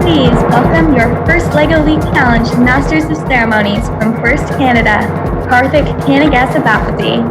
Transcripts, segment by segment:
Please welcome your first LEGO League Challenge Masters of Ceremonies from First Canada, Karthik Kanagasabapathy.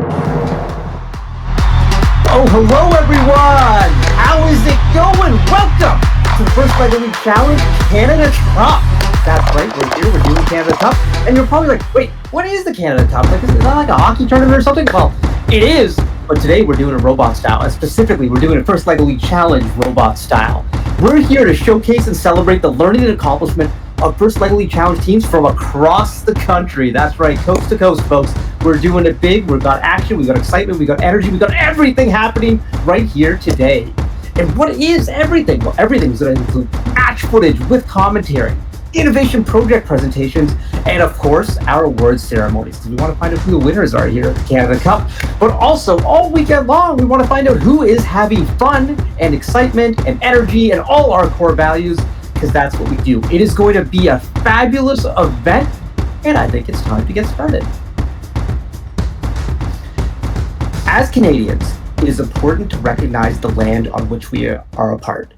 Oh, hello everyone! How is it going? Welcome to the first LEGO League Challenge Canada Cup. That's right, we're here, we're doing Canada Cup. And you're probably like, wait, what is the Canada Cup? Like, is that like a hockey tournament or something? Well, it is, but today we're doing it robot style. And specifically, we're doing a first LEGO League Challenge robot style. We're here to showcase and celebrate the learning and accomplishment of first LEGO League Challenge teams from across the country. That's right, coast to coast, folks. We're doing it big. We've got action, we've got excitement, we've got energy, we've got everything happening right here today. And what is everything? Well, everything is going to include match footage with commentary, innovation project presentations, and of course, our award ceremonies, because we want to find out who the winners are here at the Canada Cup. But also, all weekend long, we want to find out who is having fun and excitement and energy and all our core values, because that's what we do. It is going to be a fabulous event, and I think it's time to get started. As Canadians, it is important to recognize the land on which we are a part.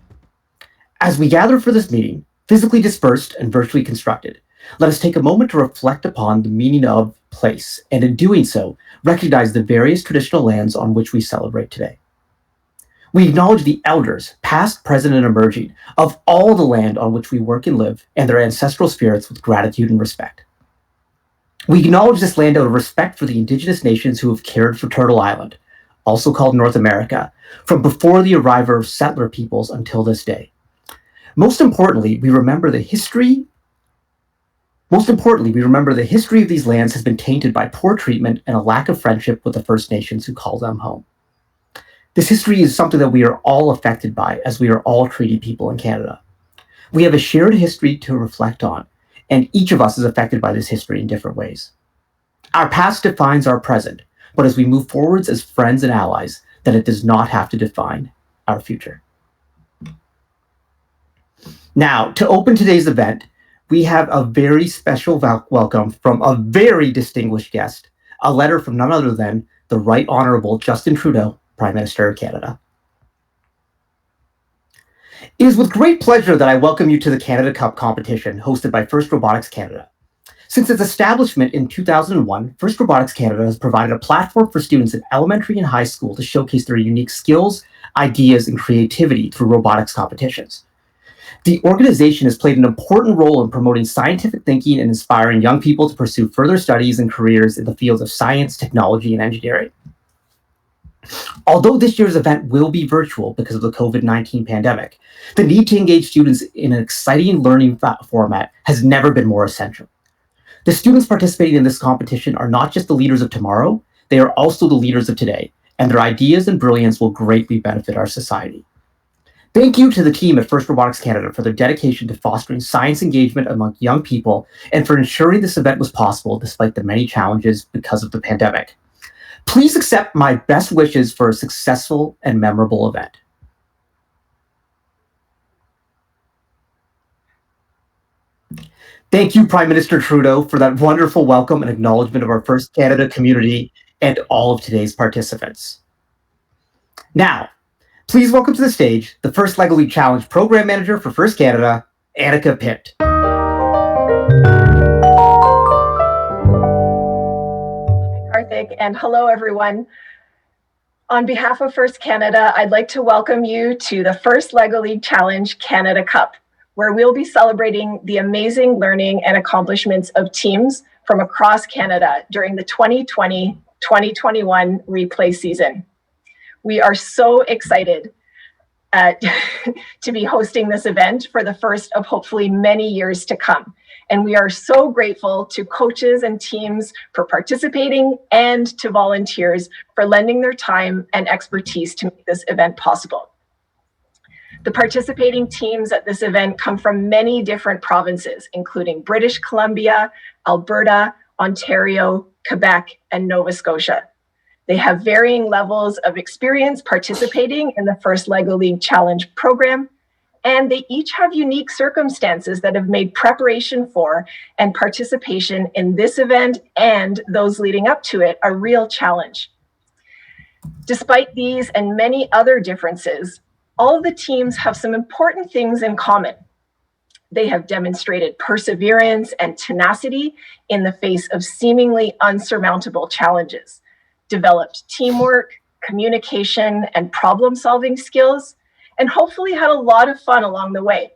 As we gather for this meeting, physically dispersed and virtually constructed, let us take a moment to reflect upon the meaning of place, and in doing so, recognize the various traditional lands on which we celebrate today. We acknowledge the elders, past, present, and emerging, of all the land on which we work and live, and their ancestral spirits with gratitude and respect. We acknowledge this land out of respect for the Indigenous nations who have cared for Turtle Island, also called North America, from before the arrival of settler peoples until this day. Most importantly, we remember the history of these lands has been tainted by poor treatment and a lack of friendship with the First Nations who call them home. This history is something that we are all affected by, as we are all treaty people in Canada. We have a shared history to reflect on, and each of us is affected by this history in different ways. Our past defines our present, but as we move forwards as friends and allies, then it does not have to define our future. Now, to open today's event, we have a very special welcome from a very distinguished guest, a letter from none other than the Right Honourable Justin Trudeau, Prime Minister of Canada. It is with great pleasure that I welcome you to the Canada Cup competition hosted by First Robotics Canada. Since its establishment in 2001, First Robotics Canada has provided a platform for students in elementary and high school to showcase their unique skills, ideas, and creativity through robotics competitions. The organization has played an important role in promoting scientific thinking and inspiring young people to pursue further studies and careers in the fields of science, technology, and engineering. Although this year's event will be virtual because of the COVID-19 pandemic, the need to engage students in an exciting learning format has never been more essential. The students participating in this competition are not just the leaders of tomorrow, they are also the leaders of today, and their ideas and brilliance will greatly benefit our society. Thank you to the team at First Robotics Canada for their dedication to fostering science engagement among young people and for ensuring this event was possible despite the many challenges because of the pandemic. Please accept my best wishes for a successful and memorable event. Thank you, Prime Minister Trudeau, for that wonderful welcome and acknowledgement of our First Canada community and all of today's participants. Now, please welcome to the stage the First LEGO League Challenge Program Manager for First Canada, Annika Pitt. Karthik, and hello everyone. On behalf of First Canada, I'd like to welcome you to the First LEGO League Challenge Canada Cup, where we'll be celebrating the amazing learning and accomplishments of teams from across Canada during the 2020-2021 replay season. We are so excited to be hosting this event for the first of hopefully many years to come. And we are so grateful to coaches and teams for participating and to volunteers for lending their time and expertise to make this event possible. The participating teams at this event come from many different provinces, including British Columbia, Alberta, Ontario, Quebec, and Nova Scotia. They have varying levels of experience participating in the First LEGO League Challenge program, and they each have unique circumstances that have made preparation for and participation in this event and those leading up to it a real challenge. Despite these and many other differences, all of the teams have some important things in common. They have demonstrated perseverance and tenacity in the face of seemingly unsurmountable challenges, developed teamwork, communication, and problem-solving skills, and hopefully had a lot of fun along the way.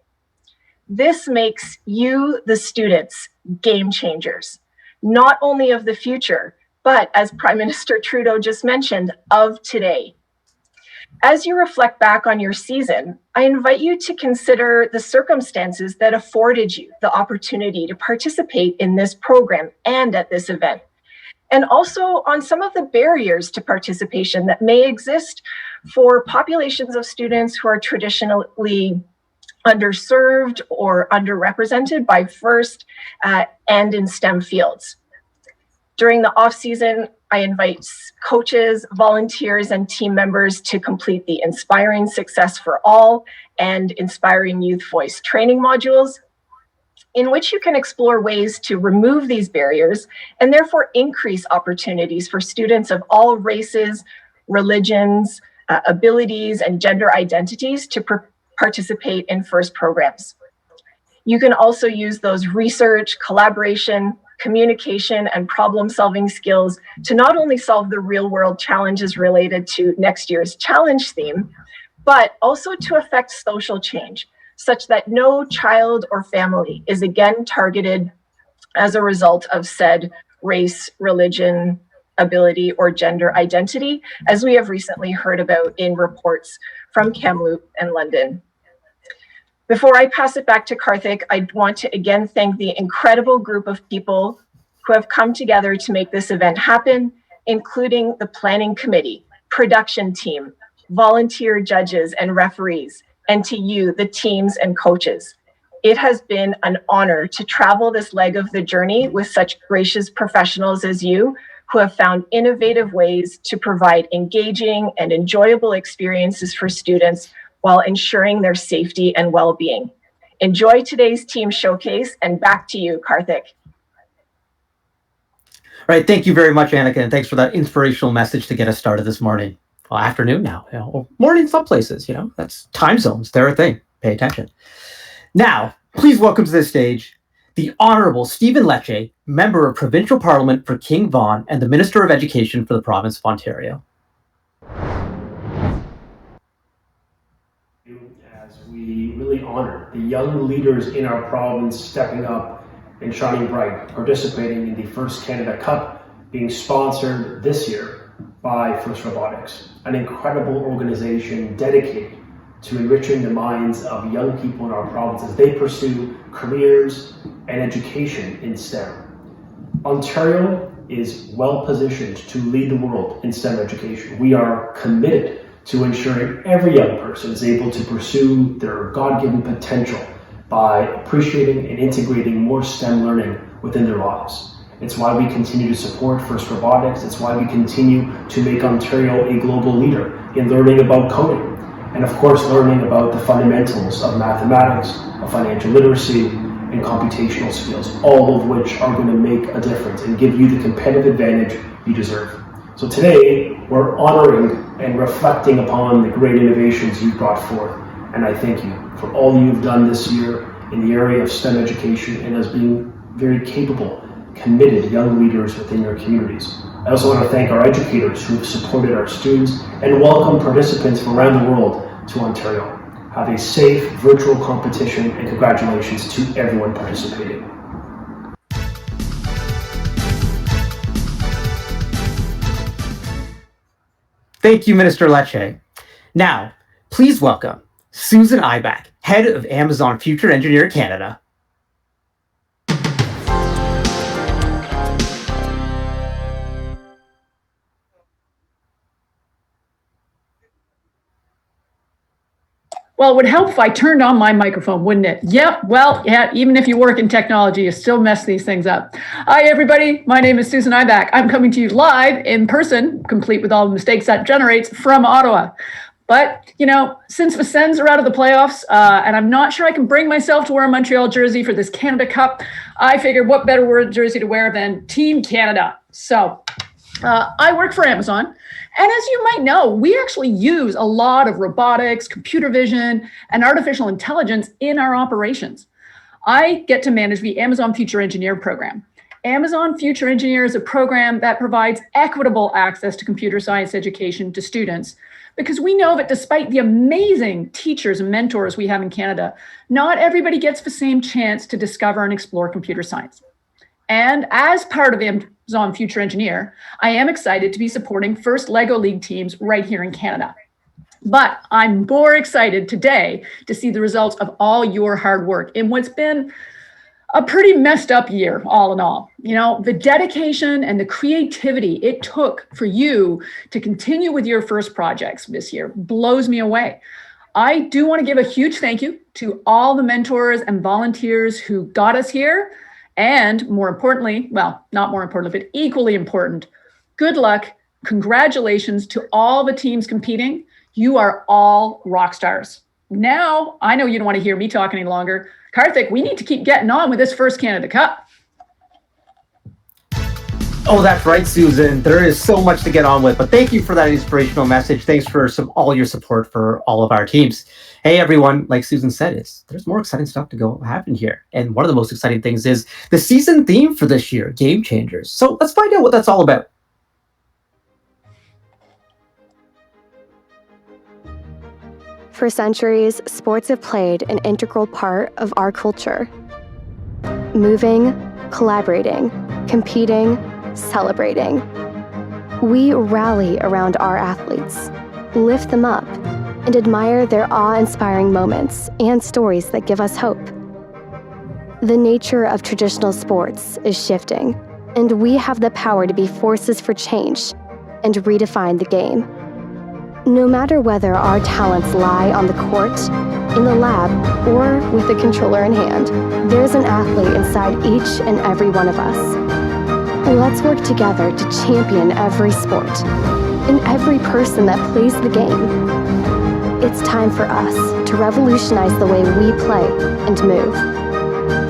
This makes you, the students, game changers, not only of the future, but as Prime Minister Trudeau just mentioned, of today. As you reflect back on your season, I invite you to consider the circumstances that afforded you the opportunity to participate in this program and at this event, and also on some of the barriers to participation that may exist for populations of students who are traditionally underserved or underrepresented by FIRST and in STEM fields. During the off-season, I invite coaches, volunteers, and team members to complete the Inspiring Success for All and Inspiring Youth Voice training modules, in which you can explore ways to remove these barriers and therefore increase opportunities for students of all races, religions, abilities, and gender identities to participate in FIRST programs. You can also use those research, collaboration, communication, and problem-solving skills to not only solve the real-world challenges related to next year's challenge theme, but also to affect social change, such that no child or family is again targeted as a result of said race, religion, ability, or gender identity, as we have recently heard about in reports from Kamloops and London. Before I pass it back to Karthik, I want to again thank the incredible group of people who have come together to make this event happen, including the planning committee, production team, volunteer judges and referees, and to you, the teams and coaches. It has been an honor to travel this leg of the journey with such gracious professionals as you, who have found innovative ways to provide engaging and enjoyable experiences for students while ensuring their safety and well-being. Enjoy today's team showcase, and back to you, Karthik. All right, thank you very much, Annika, and thanks for that inspirational message to get us started this morning. Well, afternoon now, or morning some places, that's time zones, they're a thing. Pay attention. Now, please welcome to the stage the Honorable Stephen Lecce, Member of Provincial Parliament for King Vaughan and the Minister of Education for the Province of Ontario. As we really honor the young leaders in our province stepping up and shining bright, participating in the First Canada Cup being sponsored this year by FIRST Robotics, an incredible organization dedicated to enriching the minds of young people in our province as they pursue careers and education in STEM. Ontario is well positioned to lead the world in STEM education. We are committed to ensuring every young person is able to pursue their God-given potential by appreciating and integrating more STEM learning within their lives. It's why we continue to support FIRST Robotics. It's why we continue to make Ontario a global leader in learning about coding, and of course learning about the fundamentals of mathematics, of financial literacy, and computational skills, all of which are going to make a difference and give you the competitive advantage you deserve. So today, we're honoring and reflecting upon the great innovations you've brought forth, and I thank you for all you've done this year in the area of STEM education and as being very capable, committed young leaders within your communities. I also want to thank our educators who have supported our students and welcome participants from around the world to Ontario. Have a safe virtual competition, and congratulations to everyone participating. Thank you, Minister Lecce. Now, please welcome Susan Ibach, Head of Amazon Future Engineer Canada. Well, it would help if I turned on my microphone, wouldn't it? Yep. Well, yeah, even if you work in technology, you still mess these things up. Hi, everybody. My name is Susan Ibach. I'm coming to you live in person, complete with all the mistakes that generates, from Ottawa. But, since the Sens are out of the playoffs, and I'm not sure I can bring myself to wear a Montreal jersey for this Canada Cup, I figured what better jersey to wear than Team Canada. So I work for Amazon. And as you might know, we actually use a lot of robotics, computer vision, and artificial intelligence in our operations. I get to manage the Amazon Future Engineer program. Amazon Future Engineer is a program that provides equitable access to computer science education to students, because we know that despite the amazing teachers and mentors we have in Canada, not everybody gets the same chance to discover and explore computer science. And as part of Amazon Future Engineer, I am excited to be supporting First LEGO League teams right here in Canada. But I'm more excited today to see the results of all your hard work in what's been a pretty messed up year, all in all. You know, the dedication and the creativity it took for you to continue with your first projects this year blows me away. I do want to give a huge thank you to all the mentors and volunteers who got us here. And more importantly, well, not more importantly, but equally important, good luck, congratulations to all the teams competing. You are all rock stars. Now, I know you don't want to hear me talk any longer. Karthik, we need to keep getting on with this first Canada Cup. Oh, that's right, Susan. There is so much to get on with, but thank you for that inspirational message. Thanks for all your support for all of our teams. Hey, everyone, like Susan said, there's more exciting stuff to go happen here. And one of the most exciting things is the season theme for this year, Game Changers. So let's find out what that's all about. For centuries, sports have played an integral part of our culture. Moving, collaborating, competing, celebrating. We rally around our athletes, lift them up, and admire their awe-inspiring moments and stories that give us hope. The nature of traditional sports is shifting, and we have the power to be forces for change and redefine the game. No matter whether our talents lie on the court, in the lab, or with a controller in hand, there's an athlete inside each and every one of us. Let's work together to champion every sport and every person that plays the game. It's time for us to revolutionize the way we play and move.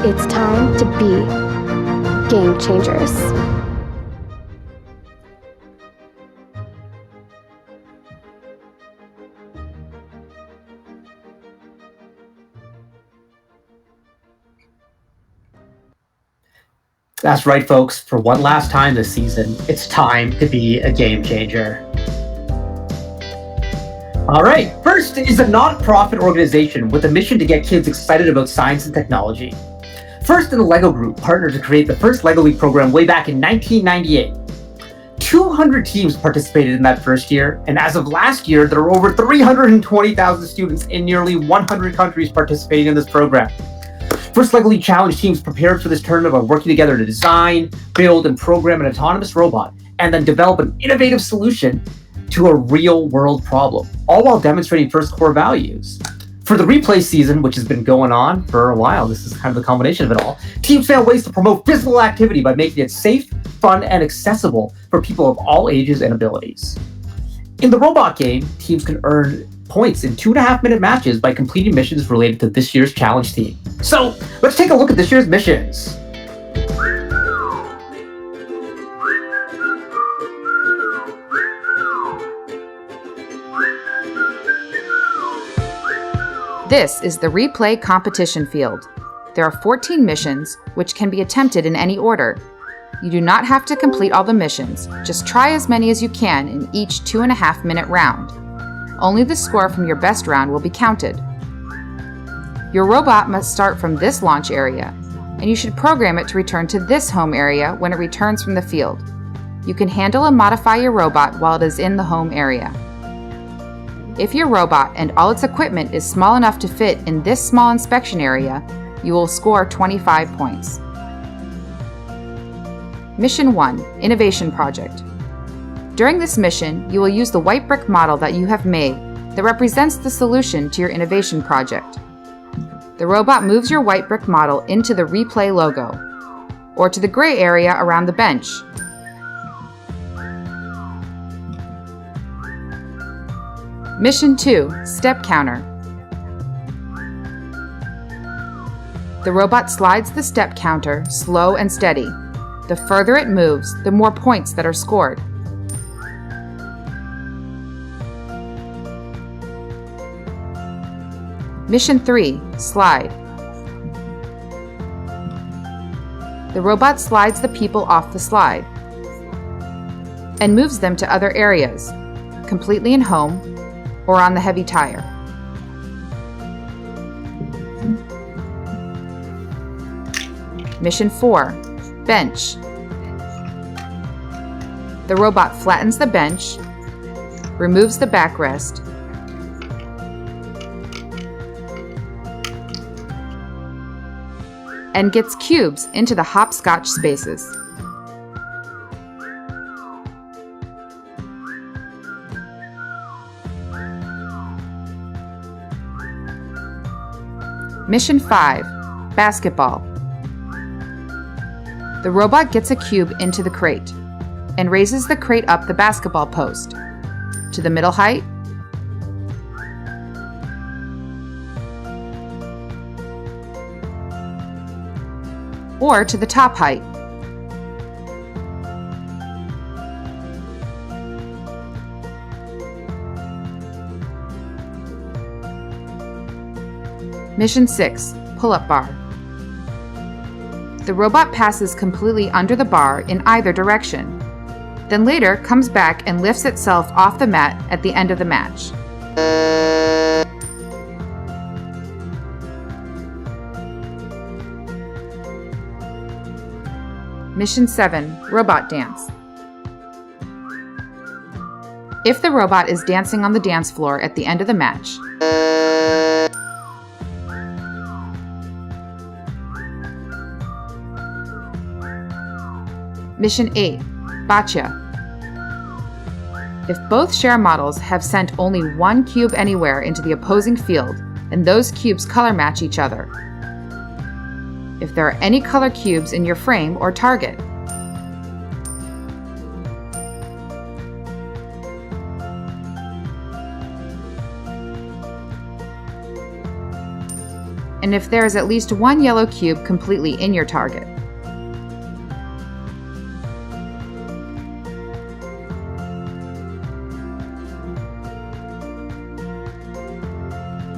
It's time to be game changers. That's right, folks. For one last time this season, it's time to be a game changer. All right, FIRST is a non-profit organization with a mission to get kids excited about science and technology. FIRST and the LEGO Group partnered to create the first LEGO League program way back in 1998. 200 teams participated in that first year, and as of last year, there are over 320,000 students in nearly 100 countries participating in this program. First LEGO League Challenge teams prepared for this tournament by working together to design, build, and program an autonomous robot, and then develop an innovative solution to a real-world problem, all while demonstrating FIRST core values. For the replay season, which has been going on for a while, this is kind of the combination of it all, teams found ways to promote physical activity by making it safe, fun, and accessible for people of all ages and abilities. In the robot game, teams can earn points in 2.5-minute matches by completing missions related to this year's challenge team. So let's take a look at this year's missions. This is the replay competition field. There are 14 missions, which can be attempted in any order. You do not have to complete all the missions, just try as many as you can in each 2.5-minute round. Only the score from your best round will be counted. Your robot must start from this launch area, and you should program it to return to this home area when it returns from the field. You can handle and modify your robot while it is in the home area. If your robot and all its equipment is small enough to fit in this small inspection area, you will score 25 points. Mission 1, Innovation Project. During this mission, you will use the white brick model that you have made that represents the solution to your innovation project. The robot moves your white brick model into the replay logo, or to the gray area around the bench. Mission 2, Step Counter. The robot slides the step counter slow and steady. The further it moves, the more points that are scored. Mission 3, Slide. The robot slides the people off the slide and moves them to other areas, completely in home or on the heavy tire. Mission 4, bench. The robot flattens the bench, removes the backrest, and gets cubes into the hopscotch spaces. Mission 5, basketball. The robot gets a cube into the crate and raises the crate up the basketball post to the middle height, or to the top height. Mission 6, pull-up bar. The robot passes completely under the bar in either direction, then later comes back and lifts itself off the mat at the end of the match. Mission 7, robot dance. If the robot is dancing on the dance floor at the end of the match, Mission 8, Boccia. If both share models have sent only one cube anywhere into the opposing field, and those cubes color match each other. If there are any color cubes in your frame or target. And if there is at least one yellow cube completely in your target.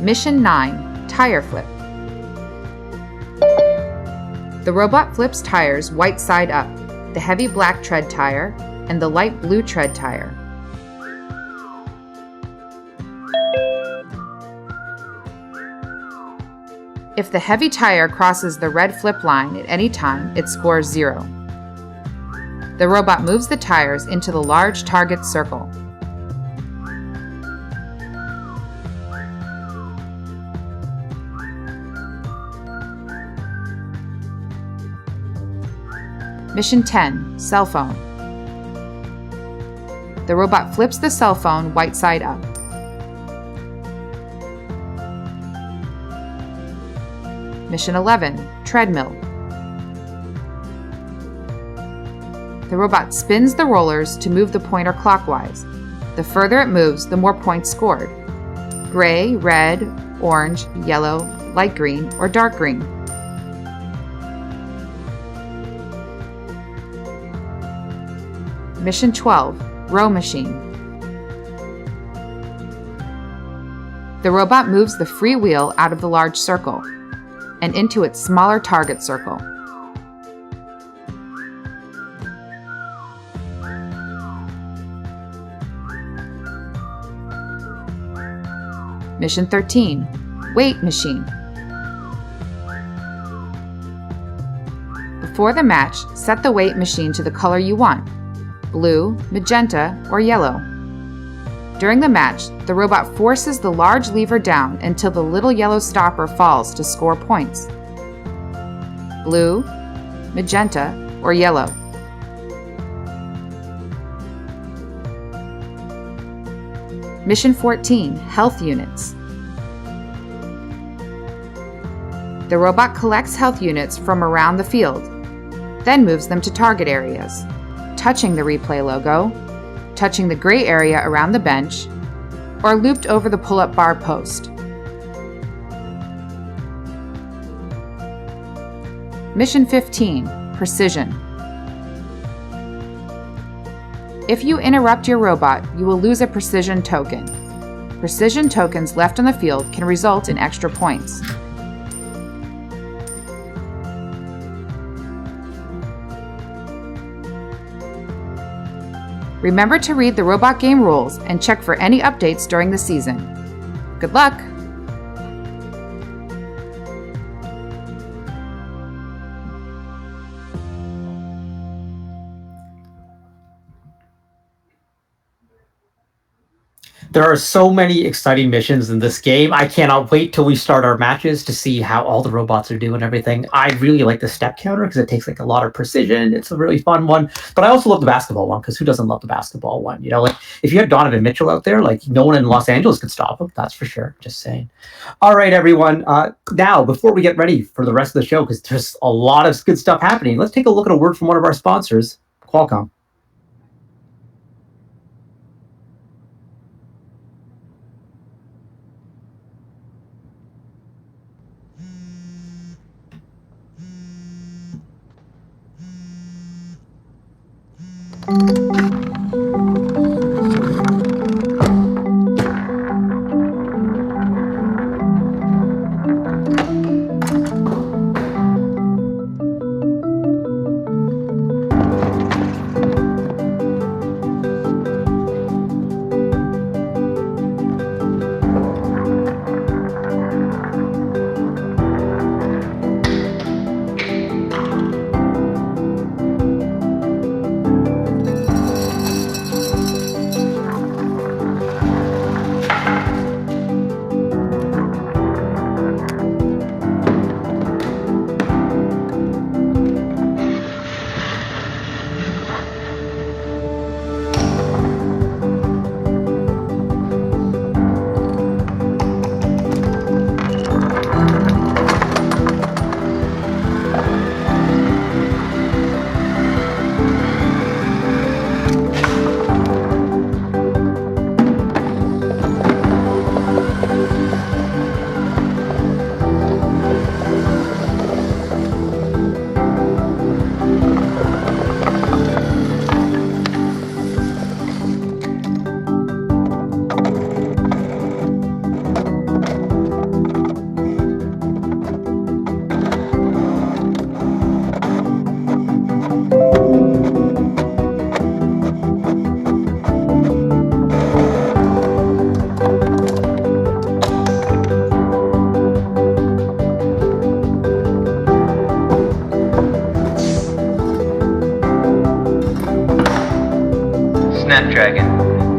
Mission 9, tire flip. The robot flips tires white side up, the heavy black tread tire and the light blue tread tire. If the heavy tire crosses the red flip line at any time, it scores 0. The robot moves the tires into the large target circle. Mission 10, cell phone. The robot flips the cell phone white side up. Mission 11, treadmill. The robot spins the rollers to move the pointer clockwise. The further it moves, the more points scored. Gray, red, orange, yellow, light green, or dark green. Mission 12, row machine. The robot moves the free wheel out of the large circle and into its smaller target circle. Mission 13, weight machine. Before the match, set the weight machine to the color you want: blue, magenta, or yellow. During the match, the robot forces the large lever down until the little yellow stopper falls to score points. Blue, magenta, or yellow. Mission 14, health units. The robot collects health units from around the field, then moves them to target areas, touching the replay logo, touching the gray area around the bench, or looped over the pull-up bar post. Mission 15, precision. If you interrupt your robot, you will lose a precision token. Precision tokens left on the field can result in extra points. Remember to read the robot game rules and check for any updates during the season. Good luck! There are so many exciting missions in this game. I cannot wait till we start our matches to see how all the robots are doing everything. I really like the step counter because it takes like a lot of precision. It's a really fun one. But I also love the basketball one because who doesn't love the basketball one? You know, like if you had Donovan Mitchell out there, like no one in Los Angeles could stop him. That's for sure. Just saying. All right, everyone. Now, before we get ready for the rest of the show, because there's a lot of good stuff happening, let's take a look at a word from one of our sponsors, Qualcomm. Snapdragon,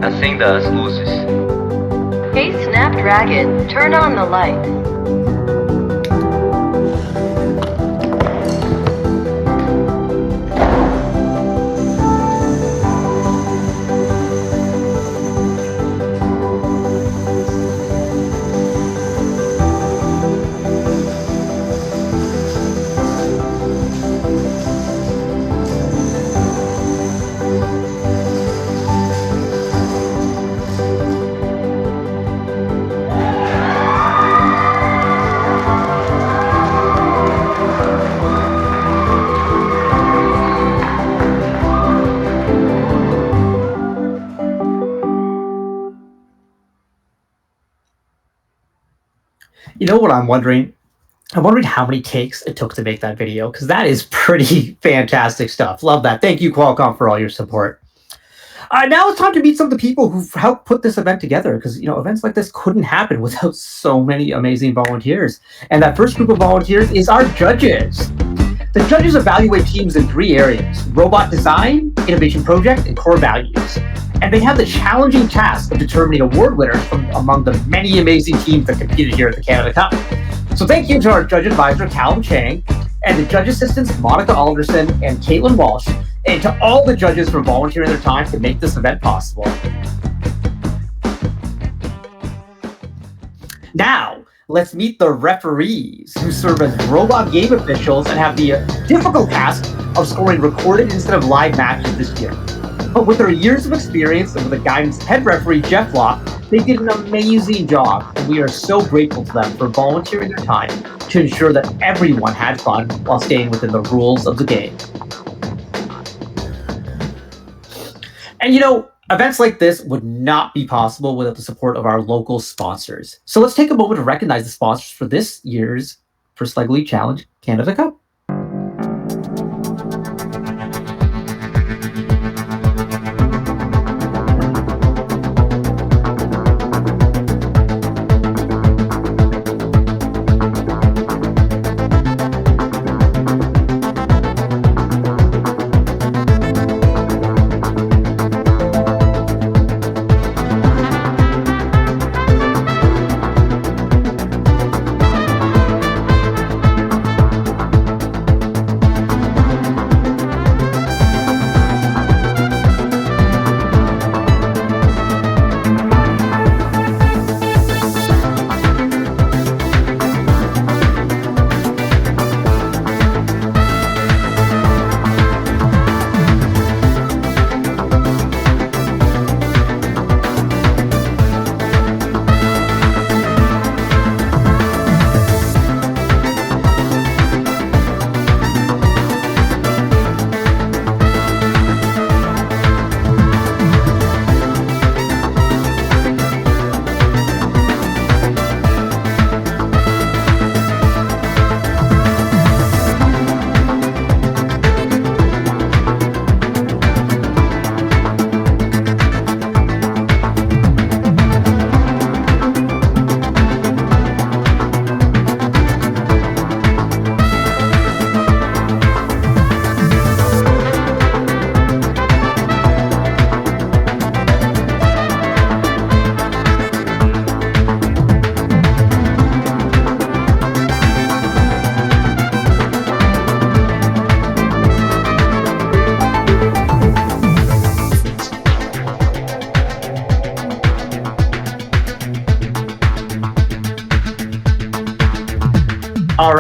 acenda as luzes. Hey Snapdragon, turn on the light. You know what I'm wondering? I'm wondering how many takes it took to make that video, because that is pretty fantastic stuff. Love that. Thank you, Qualcomm, for all your support. Now it's time to meet some of the people who've helped put this event together, because you know events like this couldn't happen without so many amazing volunteers. And that first group of volunteers is our judges. The judges evaluate teams in 3 areas: robot design, innovation project, and core values. And they have the challenging task of determining award winners from among the many amazing teams that competed here at the Canada Cup. So thank you to our judge advisor, Callum Chang, and the judge assistants, Monica Alderson and Caitlin Walsh, and to all the judges for volunteering their time to make this event possible. Now, let's meet the referees, who serve as robot game officials and have the difficult task of scoring recorded instead of live matches this year. But with their years of experience and with the guidance of head referee Jeff Locke, they did an amazing job, and we are so grateful to them for volunteering their time to ensure that everyone had fun while staying within the rules of the game. And you know, events like this would not be possible without the support of our local sponsors. So let's take a moment to recognize the sponsors for this year's First Lego League Challenge Canada Cup.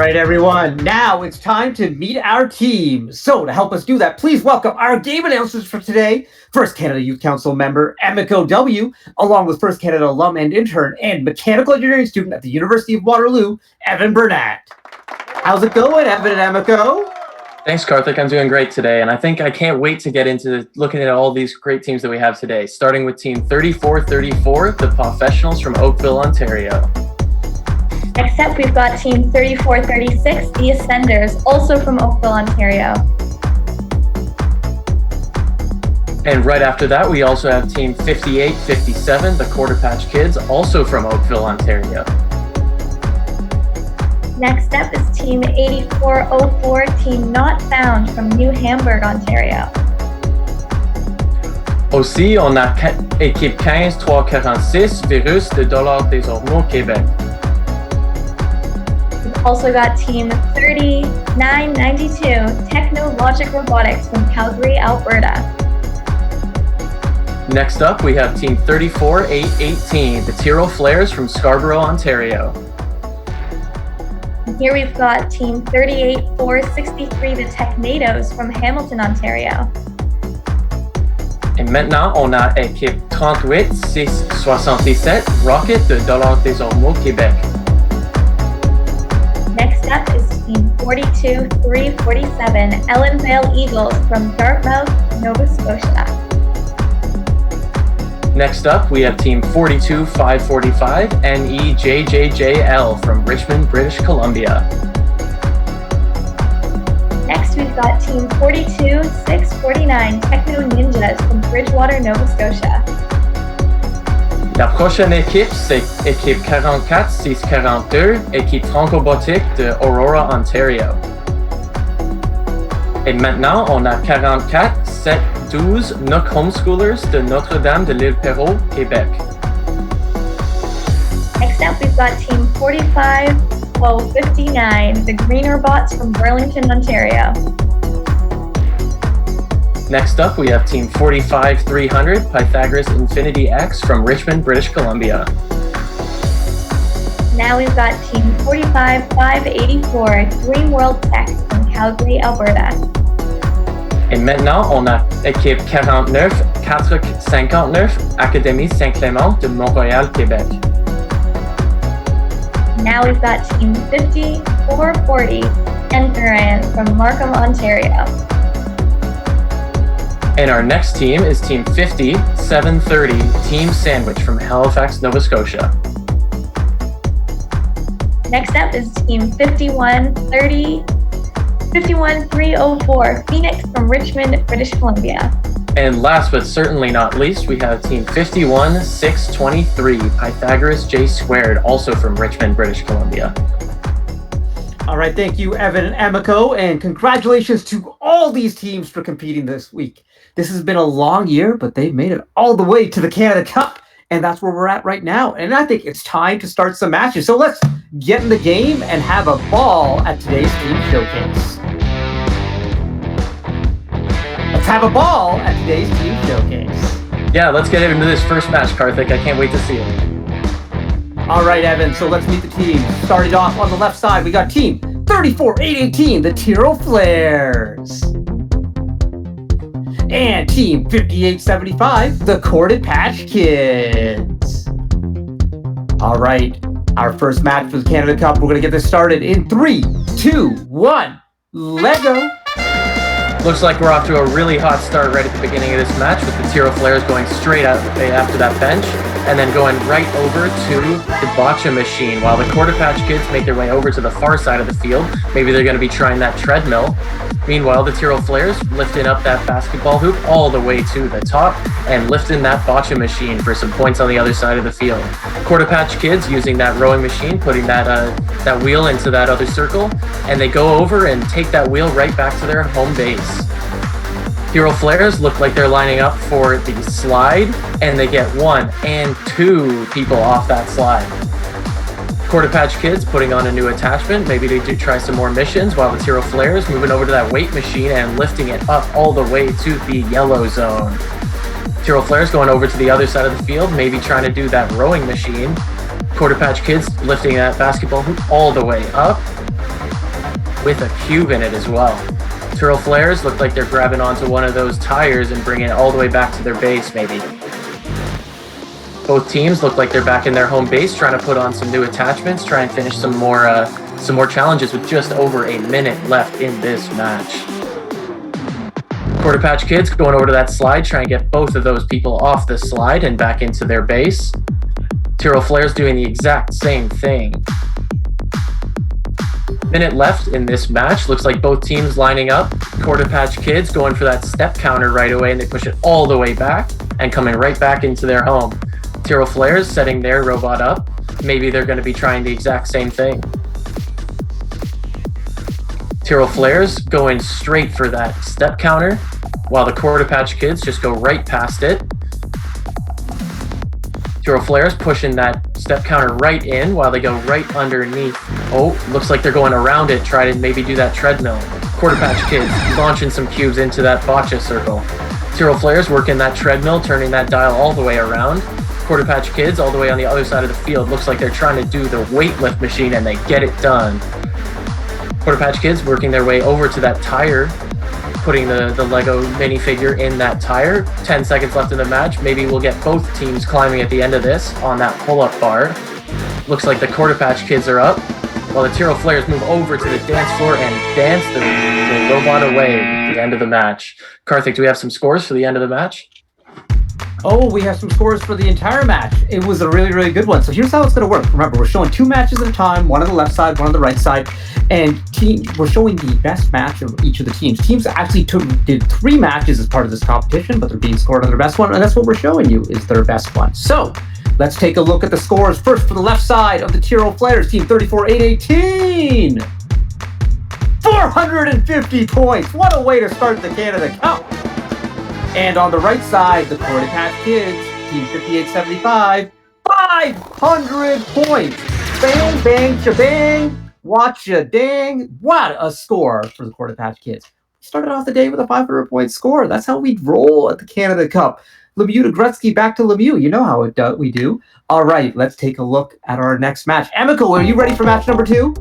right, everyone. Now it's time to meet our team. So to help us do that, please welcome our game announcers for today. First Canada Youth Council member Emiko W., along with First Canada alum and intern and mechanical engineering student at the University of Waterloo, Evan Burnett. How's it going, Evan and Emiko? Thanks, Karthik. I'm doing great today, and I think I can't wait to get into looking at all these great teams that we have today, starting with Team 3434, the Professionals from Oakville, Ontario. Next up, we've got Team 3436, the Ascenders, also from Oakville, Ontario. And right after that, we also have Team 5857, the Quarter Patch Kids, also from Oakville, Ontario. Next up is Team 8404, Team Not Found from New Hamburg, Ontario. Aussi, on a équipe 15346, Virus de Dollars des Ormeaux, Québec. We've also got Team 3992, Technologic Robotics from Calgary, Alberta. Next up, we have Team 34818, the Tyrrell Flares from Scarborough, Ontario. Here we've got Team 38463, the Technados from Hamilton, Ontario. Et maintenant, on a équipe 38677, Rocket de Dollars des Ormeaux, Québec. Next up is Team 42347, Ellenvale Eagles from Dartmouth, Nova Scotia. Next up, we have Team 42545, NEJJJL from Richmond, British Columbia. Next, we've got Team 42649, Techno Ninjas from Bridgewater, Nova Scotia. La prochaine équipe, c'est équipe 44642, équipe franco-botique de Aurora, Ontario. Et maintenant, on a 44712 NUC Homeschoolers de Notre-Dame de l'Île-Perrot, Québec. Next up, we've got Team 45059, the Greener Bots from Burlington, Ontario. Next up, we have Team 45300, Pythagoras Infinity X from Richmond, British Columbia. Now we've got Team 45584, Dream World Tech from Calgary, Alberta. Et maintenant, on a équipe 49459, Académie Saint-Clément de Montréal, Québec. Now we've got Team 5440, Entheran from Markham, Ontario. And our next team is Team 50730, Team Sandwich from Halifax, Nova Scotia. Next up is Team 51304, Phoenix from Richmond, British Columbia. And last but certainly not least, we have Team 51623, Pythagoras J Squared, also from Richmond, British Columbia. All right, thank you, Evan and Emiko, and congratulations to all these teams for competing this week. This has been a long year, but they've made it all the way to the Canada Cup, and that's where we're at right now. And I think it's time to start some matches. So let's get in the game and have a ball at today's team showcase. Let's have a ball at today's team showcase. Yeah, let's get into this first match, Karthik. I can't wait to see it. All right, Evan, so let's meet the teams. Started off on the left side, we got Team 34818, the Tyrrell Flares. And Team 5875, the Corded Patch Kids. All right, our first match for the Canada Cup. We're going to get this started in 3, 2, 1, Lego. Looks like we're off to a really hot start right at the beginning of this match with the Tyrrell Flares going straight out after that bench and then going right over to the bocce machine while the Quarter Patch Kids make their way over to the far side of the field. Maybe they're going to be trying that treadmill. Meanwhile, the Tyrrell Flares lifting up that basketball hoop all the way to the top and lifting that bocce machine for some points on the other side of the field. Quarter Patch Kids using that rowing machine, putting that wheel into that other circle, and they go over and take that wheel right back to their home base. Tyrrell Flares look like they're lining up for the slide, and they get 1 and 2 people off that slide. Quarter Patch Kids putting on a new attachment, maybe they do try some more missions, while the Tyrrell Flares moving over to that weight machine and lifting it up all the way to the yellow zone. Tyrrell Flares going over to the other side of the field, maybe trying to do that rowing machine. Quarter Patch Kids lifting that basketball hoop all the way up. with a cube in it as well. Tyrrell Flares look like they're grabbing onto one of those tires and bringing it all the way back to their base, maybe. Both teams look like they're back in their home base, trying to put on some new attachments, try and finish some more challenges with just over a minute left in this match. Quarter Patch Kids going over to that slide, trying to get both of those people off the slide and back into their base. Tyrrell Flares doing the exact same thing. Minute left in this match. Looks like both teams lining up. Quarter Patch Kids going for that step counter right away, and they push it all the way back and coming right back into their home. Tyrrell Flares setting their robot up. Maybe they're going to be trying the exact same thing. Tyrrell Flares going straight for that step counter, while the Quarter Patch Kids just go right past it. Tyrrell Flares pushing that step counter right in while they go right underneath. Oh, looks like they're going around it, try to maybe do that treadmill. Quarter Patch Kids launching some cubes into that bocce circle. Tyrrell Flares working that treadmill, turning that dial all the way around. Quarter Patch Kids all the way on the other side of the field. Looks like they're trying to do the weightlift machine and they get it done. Quarter Patch Kids working their way over to that tire, putting the Lego minifigure in that tire. 10 seconds left in the match. Maybe we'll get both teams climbing at the end of this on that pull-up bar. Looks like the Quarter Patch Kids are up, while the Tyrrell Flares move over to the dance floor and dance the robot away at the end of the match. Karthik, do we have some scores for the end of the match? Oh, we have some scores for the entire match. It was a really, really good one. So here's how it's going to work. Remember, we're showing 2 matches at a time, one on the left side, one on the right side, and we're showing the best match of each of the teams. Teams actually did 3 matches as part of this competition, but they're being scored on their best one, and that's what we're showing you is their best one. So let's take a look at the scores. First, for the left side of the Tyrrell Flares team, 34-818. 450 points. What a way to start the Canada Cup. And on the right side, the Quarter Patch Kids, Team 5875, 500 points. Bang, bang, shabang, watch ya dang. What a score for the Quarter Patch Kids. We started off the day with a 500-point score. That's how we roll at the Canada Cup. Lemieux to Gretzky, back to Lemieux. You know how we do. All right, let's take a look at our next match. Emiko, are you ready for match number 2?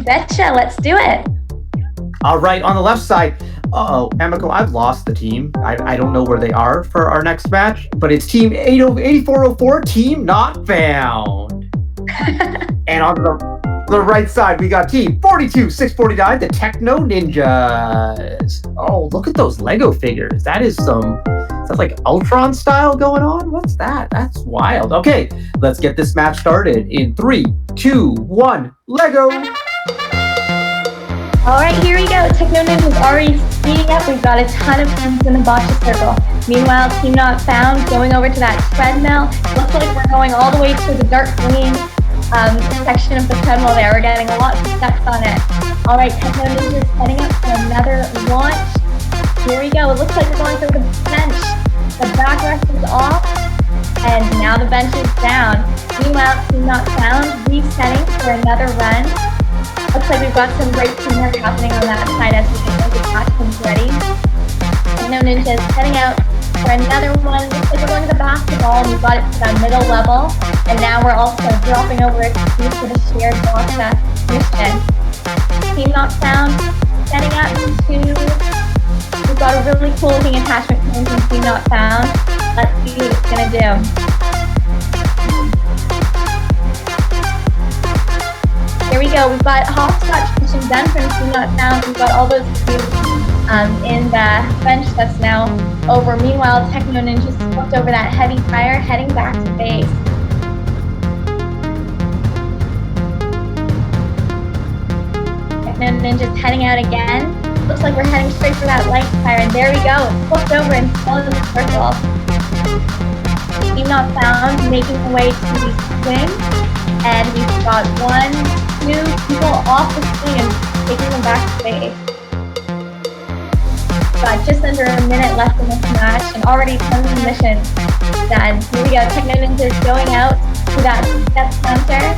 Betcha, let's do it. All right, on the left side, Emiko, I've lost the team. I don't know where they are for our next match, but it's Team 8404, Team Not Found. And on the right side, we got Team 42649, the Techno Ninjas. Oh, look at those Lego figures. Is that like Ultron style going on? What's that? That's wild. Okay, let's get this match started in 3, 2, 1, Lego. All right, here we go. Techno Ninja's already speeding up. We've got a ton of teams in the bocce circle. Meanwhile, Team Not Found going over to that treadmill. Looks like we're going all the way to the dark green section of the treadmill there. We're getting a lot of steps on it. All right, Techno Ninja's heading up for another launch. Here we go. It looks like we're going for the bench. The backrest is off, and now the bench is down. Meanwhile, Team Not Found resetting for another run. Looks like we've got some great teamwork happening on that side as we get those attachments ready. Techno Ninja's heading out for another one. Looks like we're going to the basketball, and we've got it to that middle level. And now we're also dropping over a piece for the shared bocce mission. Team Not Found setting up to... We've got a really cool looking attachment coming from Team Not Found. Let's see what it's going to do. Here we go. We've got hopscotch mission done from Team Not Found. We've got all those cubes in the bench that's now over. Meanwhile, Techno Ninja's flipped over that heavy tire, heading back to base. Techno Ninja's heading out again. Looks like we're heading straight for that light tire, and there we go. It's flipped over and still in the circle. Team Not Found making their way to the swing, and we've got 1, 2 people off the swing and taking them back to base. Got just under a minute left in this match, and already tons of missions done. Here we go. Techno Ninja's going out to that step counter.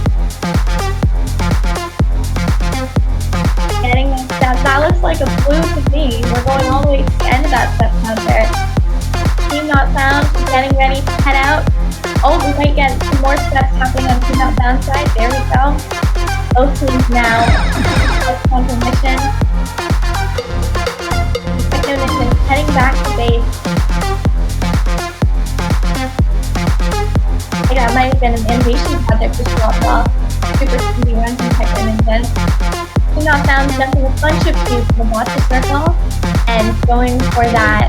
Getting that looks like a blue to me. We're going all the way to the end of that step counter. Team Not Found is getting ready to head out. Oh, we might get some more steps happening on Team Not Found side. There we go. Both teams now on mission. Techno Ninjas heading back to base. I think that might have been an innovation project for Swap Off. Super speedy run from Techno Ninjas. Team Not Found dumping a bunch of cubes in the Botcha circle and going for that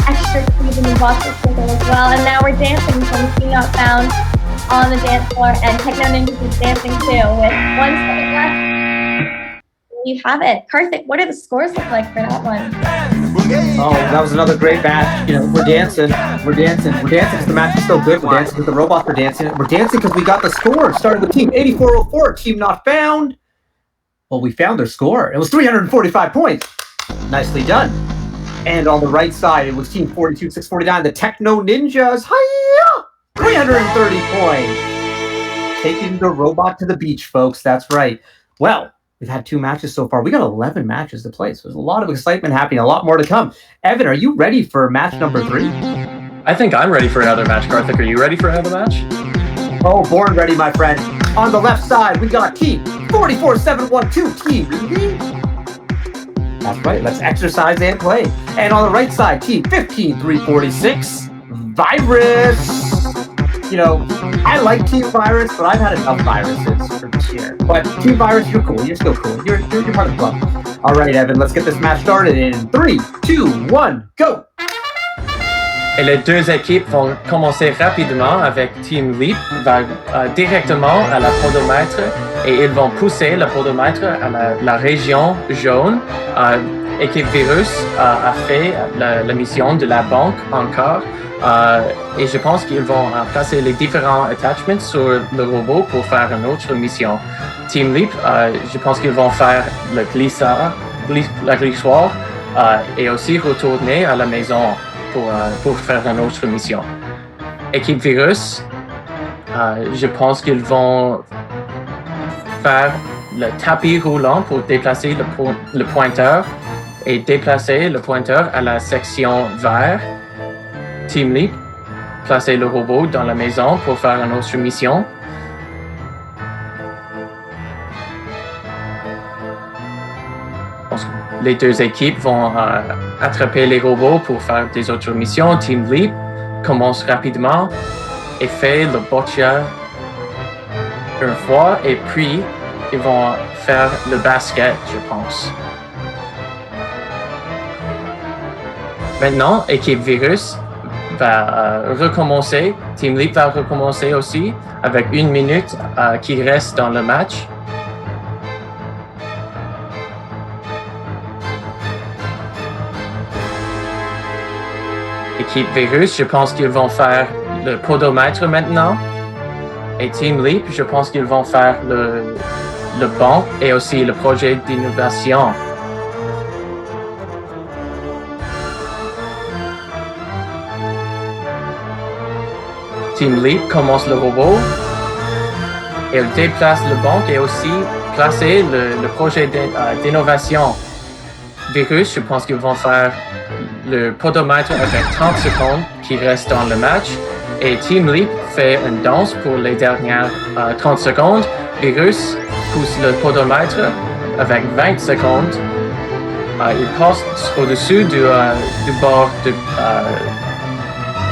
extra cube in the Botcha circle as well. And now we're dancing from Team Not Found on the dance floor, and Techno Ninjas is dancing too with 1 second left. You have it. Karthik, what do the scores look like for that one? Oh, that was another great match. You know, we're dancing because the match is so good. We're dancing because the robots are dancing. We're dancing because we got the score. Starting with Team 8404, Team Not Found. Well, we found their score. It was 345 points. Nicely done. And on the right side, it was Team 42649, the Techno Ninjas. Hiya! 330 points. Taking the robot to the beach, folks. That's right. Well, we've had 2 matches so far. We got 11 matches to play, so there's a lot of excitement happening, a lot more to come. Evan, are you ready for match number 3? I think I'm ready for another match. Karthik, are you ready for another match? Oh, born ready, my friend. On the left side, we got Team 44712, Team Lee. That's right, let's exercise and play. And on the right side, Team 15346, Virus. You know, I like Team Virus, but I've had enough viruses for this year. But Team Virus, you're cool. You're still cool. You're part of the club. All right, Evan, let's get this match started in 3, 2, 1, go! Et les deux équipes vont commencer rapidement avec Team Leap va directement à la podomètre et ils vont pousser le podomètre à la région jaune. Équipe Virus a fait la mission de la banque encore. Et je pense qu'ils vont placer les différents attachments sur le robot pour faire une autre mission. Team Leap, je pense qu'ils vont faire la glissoire et aussi retourner à la maison pour faire une autre mission. Équipe Virus, je pense qu'ils vont faire le tapis roulant pour déplacer le pointeur et déplacer le pointeur à la section vert. Team Leap, placer le robot dans la maison pour faire une autre mission. Les deux équipes vont attraper les robots pour faire des autres missions. Team Leap commence rapidement et fait le boccia une fois et puis ils vont faire le basket, je pense. Maintenant, équipe Virus va recommencer. Team Leap va recommencer aussi avec 1 minute qui reste dans le match. Équipe Virus, je pense qu'ils vont faire le podomètre maintenant. Et Team Leap, je pense qu'ils vont faire le banc et aussi le projet d'innovation. Team Leap commence le robot. Elle déplace le banc et aussi placer le projet d'innovation. Virus, je pense qu'ils vont faire le podomètre avec 30 secondes qui reste dans le match. Et Team Leap fait une danse pour les dernières 30 secondes. Virus pousse le podomètre avec 20 secondes. Il passe au-dessus du bord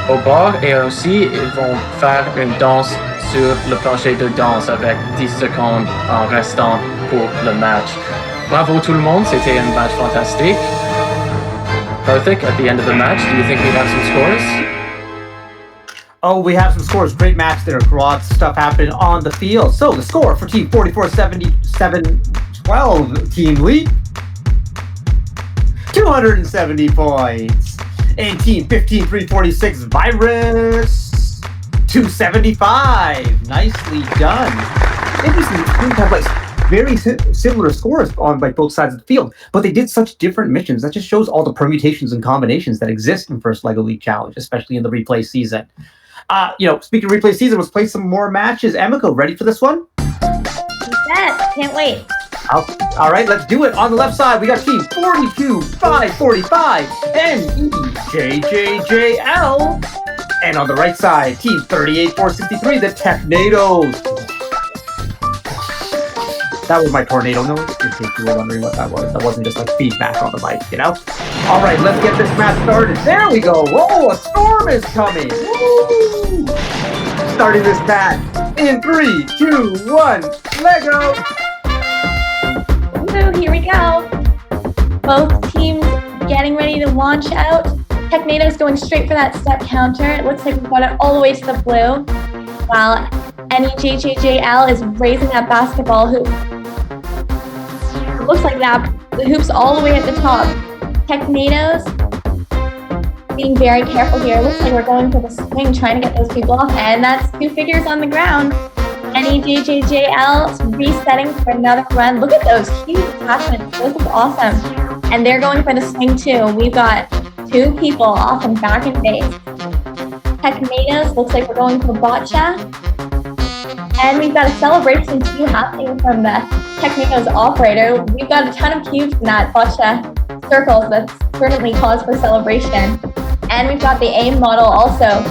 au bord et aussi ils vont faire une danse sur le plancher de danse avec 10 secondes en restant pour le match. Bravo tout le monde, c'était un match fantastique. Karthik, at the end of the match, do you think we have some scores? Oh, we have some scores. Great match there. Lots of stuff happening on the field. So the score for Team 4477-12, Team Leap, 270 points. And Team 15346, Virus, 275. Nicely done. Interesting. Teams have like very similar scores on like both sides of the field, but they did such different missions. That just shows all the permutations and combinations that exist in First LEGO League Challenge, especially in the replay season. Speaking of replay season, let's play some more matches. Emiko, ready for this one? Yes, can't wait. All right, let's do it. On the left side, we got Team 42545 NEJJJL. And on the right side, Team 38463, the Technados. That was my tornado noise, in case you were wondering what that was. That wasn't just like feedback on the mic, you know? All right, let's get this match started. There we go. Whoa, a storm is coming. Woo! Starting this match in 3, 2, 1, Lego. Woo, here we go. Both teams getting ready to launch out. Technado's going straight for that step counter. It looks like we've got it all the way to the blue, while NEJJJL is raising that basketball hoop. It looks like the hoop's all the way at the top. Technado's being very careful here. It looks like we're going for the swing, trying to get those people off, and that's 2 figures on the ground. NEJJJL resetting for another run. Look at those huge attachments. Those look awesome. And they're going for the swing too. We've got 2 people off and back in base. Technado's looks like we're going for Botcha. And we've got a celebration too happening from the Technado's operator. We've got a ton of cubes in that Botcha circles. That's certainly cause for celebration. And we've got the AIM model also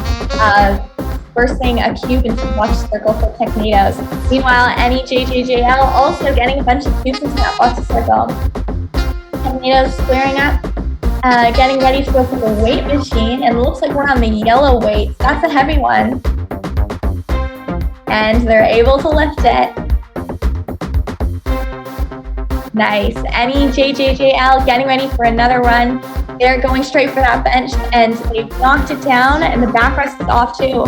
bursting a cube into the Botcha circle for Technado's. Meanwhile, NEJJJL also getting a bunch of cubes into that Botcha circle. Technado's squaring up, getting ready to go for the weight machine, and it looks like we're on the yellow weight. That's a heavy one. And they're able to lift it. Nice. NEJJJL getting ready for another run. They're going straight for that bench, and they've knocked it down, and the backrest is off too.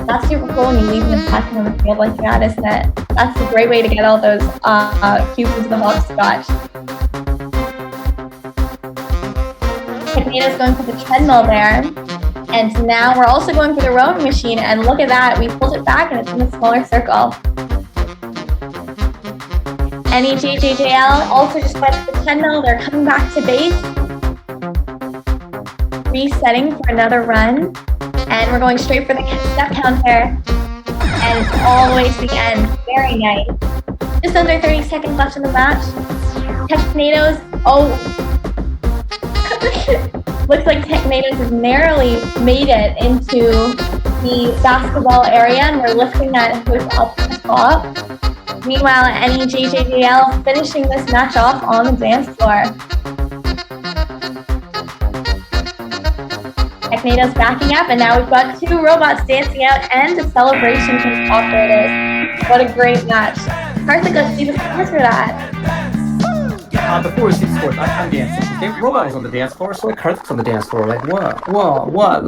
That's super cool when you leave them passing on the field like that, isn't it? That's a great way to get all those cubes into the hopscotch. Technado's going for the treadmill there. And now we're also going for the rowing machine, and look at that, we pulled it back and it's in a smaller circle. NEJJJL also just went to the treadmill, they're coming back to base. Resetting for another run. And we're going straight for the step counter. And it's all the way to the end. Very nice. Just under 30 seconds left in the match. Technado's, looks like Technado's has narrowly made it into the basketball area, and we're lifting that hoop up to the top. Meanwhile, NEJJJL finishing this match off on the dance floor. Technado's backing up, and now we've got 2 robots dancing out and a celebration from the operators. What a great match. Karthik, let's see the scores for that. Before we see the scores, I'm dancing. Okay, Robot's on the dance floor, so like Karthik's on the dance floor. Like, what?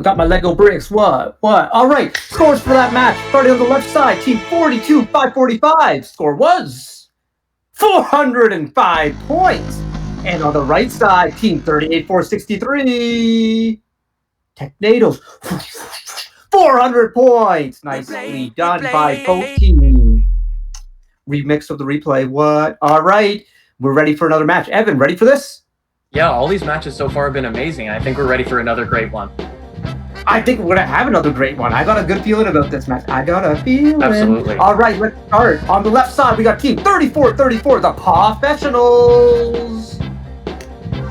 Got my Lego bricks, what? All right, scores for that match. Starting on the left side, team 42, 545. Score was 405 points. And on the right side, team 38, 463. Technado's 400 points. Nicely done by both teams. Remix of the replay. What? All right. We're ready for another match. Evan, ready for this? Yeah, all these matches so far have been amazing. I think we're ready for another great one. I think we're going to have another great one. I got a good feeling about this match. I got a feeling. Absolutely. All right, let's start. On the left side, we got team 34-34, the Professionals.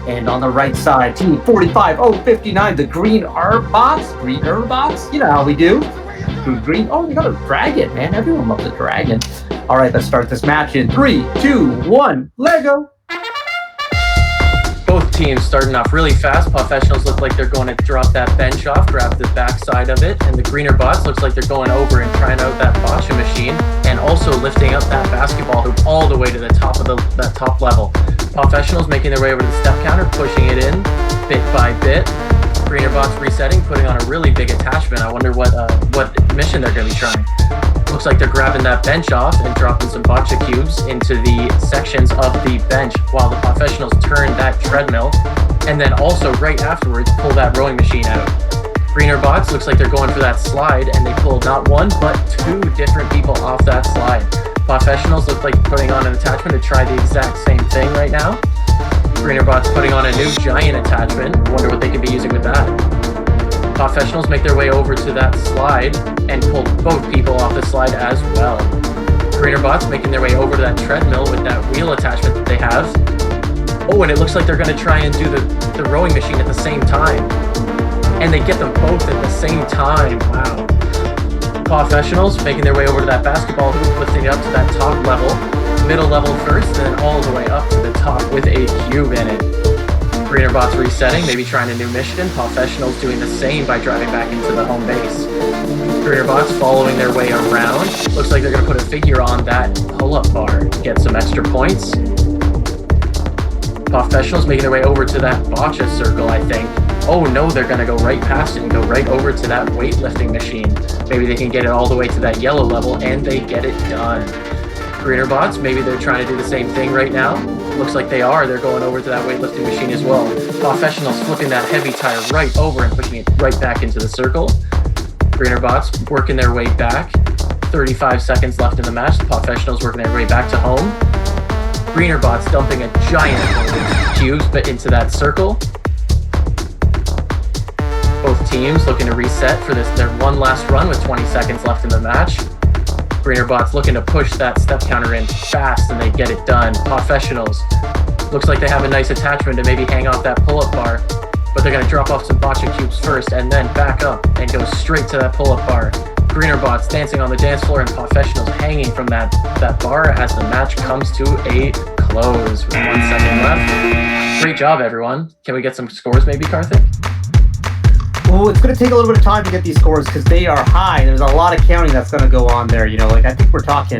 And on the right side, team 45-059, the Green Urbots. You know how we do. Green. Oh, we got a dragon, man. Everyone loves a dragon. All right, let's start this match in 3, 2, 1, Lego. Both teams starting off really fast. Professionals look like they're going to drop that bench off, grab the backside of it, and the Greener Bots looks like they're going over and trying out that Botcha machine, and also lifting up that basketball hoop all the way to the top of that top level. Professionals making their way over to the step counter, pushing it in bit by bit. Greener Bots resetting, putting on a really big attachment. I wonder what mission they're going to be trying. Looks like they're grabbing that bench off and dropping some Botcha cubes into the sections of the bench while the Professionals turn that treadmill, and then also right afterwards pull that rowing machine out. Greener Bots looks like they're going for that slide, and they pull not 1 but 2 different people off that slide. Professionals look like putting on an attachment to try the exact same thing right now. Greener Bots putting on a new giant attachment. Wonder what they could be using with that. Professionals make their way over to that slide and pull both people off the slide as well. Greener Bots making their way over to that treadmill with that wheel attachment that they have. Oh, and it looks like they're going to try and do the rowing machine at the same time. And they get them both at the same time. Wow. Professionals making their way over to that basketball hoop, lifting it up to that top level, middle level first, and then all the way up to the top with a cube in it. Greener bots resetting, maybe trying a new mission. Professionals doing the same by driving back into the home base. Greener bots following their way around. Looks like they're going to put a figure on that pull-up bar, get some extra points. Professionals making their way over to that bocce circle, I think. Oh no, they're going to go right past it and go right over to that weightlifting machine. Maybe they can get it all the way to that yellow level, and they get it done. Greener bots, maybe they're trying to do the same thing right now. Looks like they are. They're going over to that weightlifting machine as well. Professionals flipping that heavy tire right over and pushing it right back into the circle. Greener bots working their way back. 35 seconds left in the match. The Professionals working their way back to home. Greener bots dumping a giant cubes but into that circle. Both teams looking to reset for their one last run with 20 seconds left in the match. Greener bots looking to push that step counter in fast, and they get it done. Professionals, looks like they have a nice attachment to maybe hang off that pull-up bar, but they're going to drop off some bocce cubes first and then back up and go straight to that pull-up bar. Greener bots dancing on the dance floor, and Professionals hanging from that bar as the match comes to a close with 1 second left. Great job, everyone. Can we get some scores maybe, Karthik? Well, it's going to take a little bit of time to get these scores because they are high. There's a lot of counting that's going to go on there. Like I think we're talking,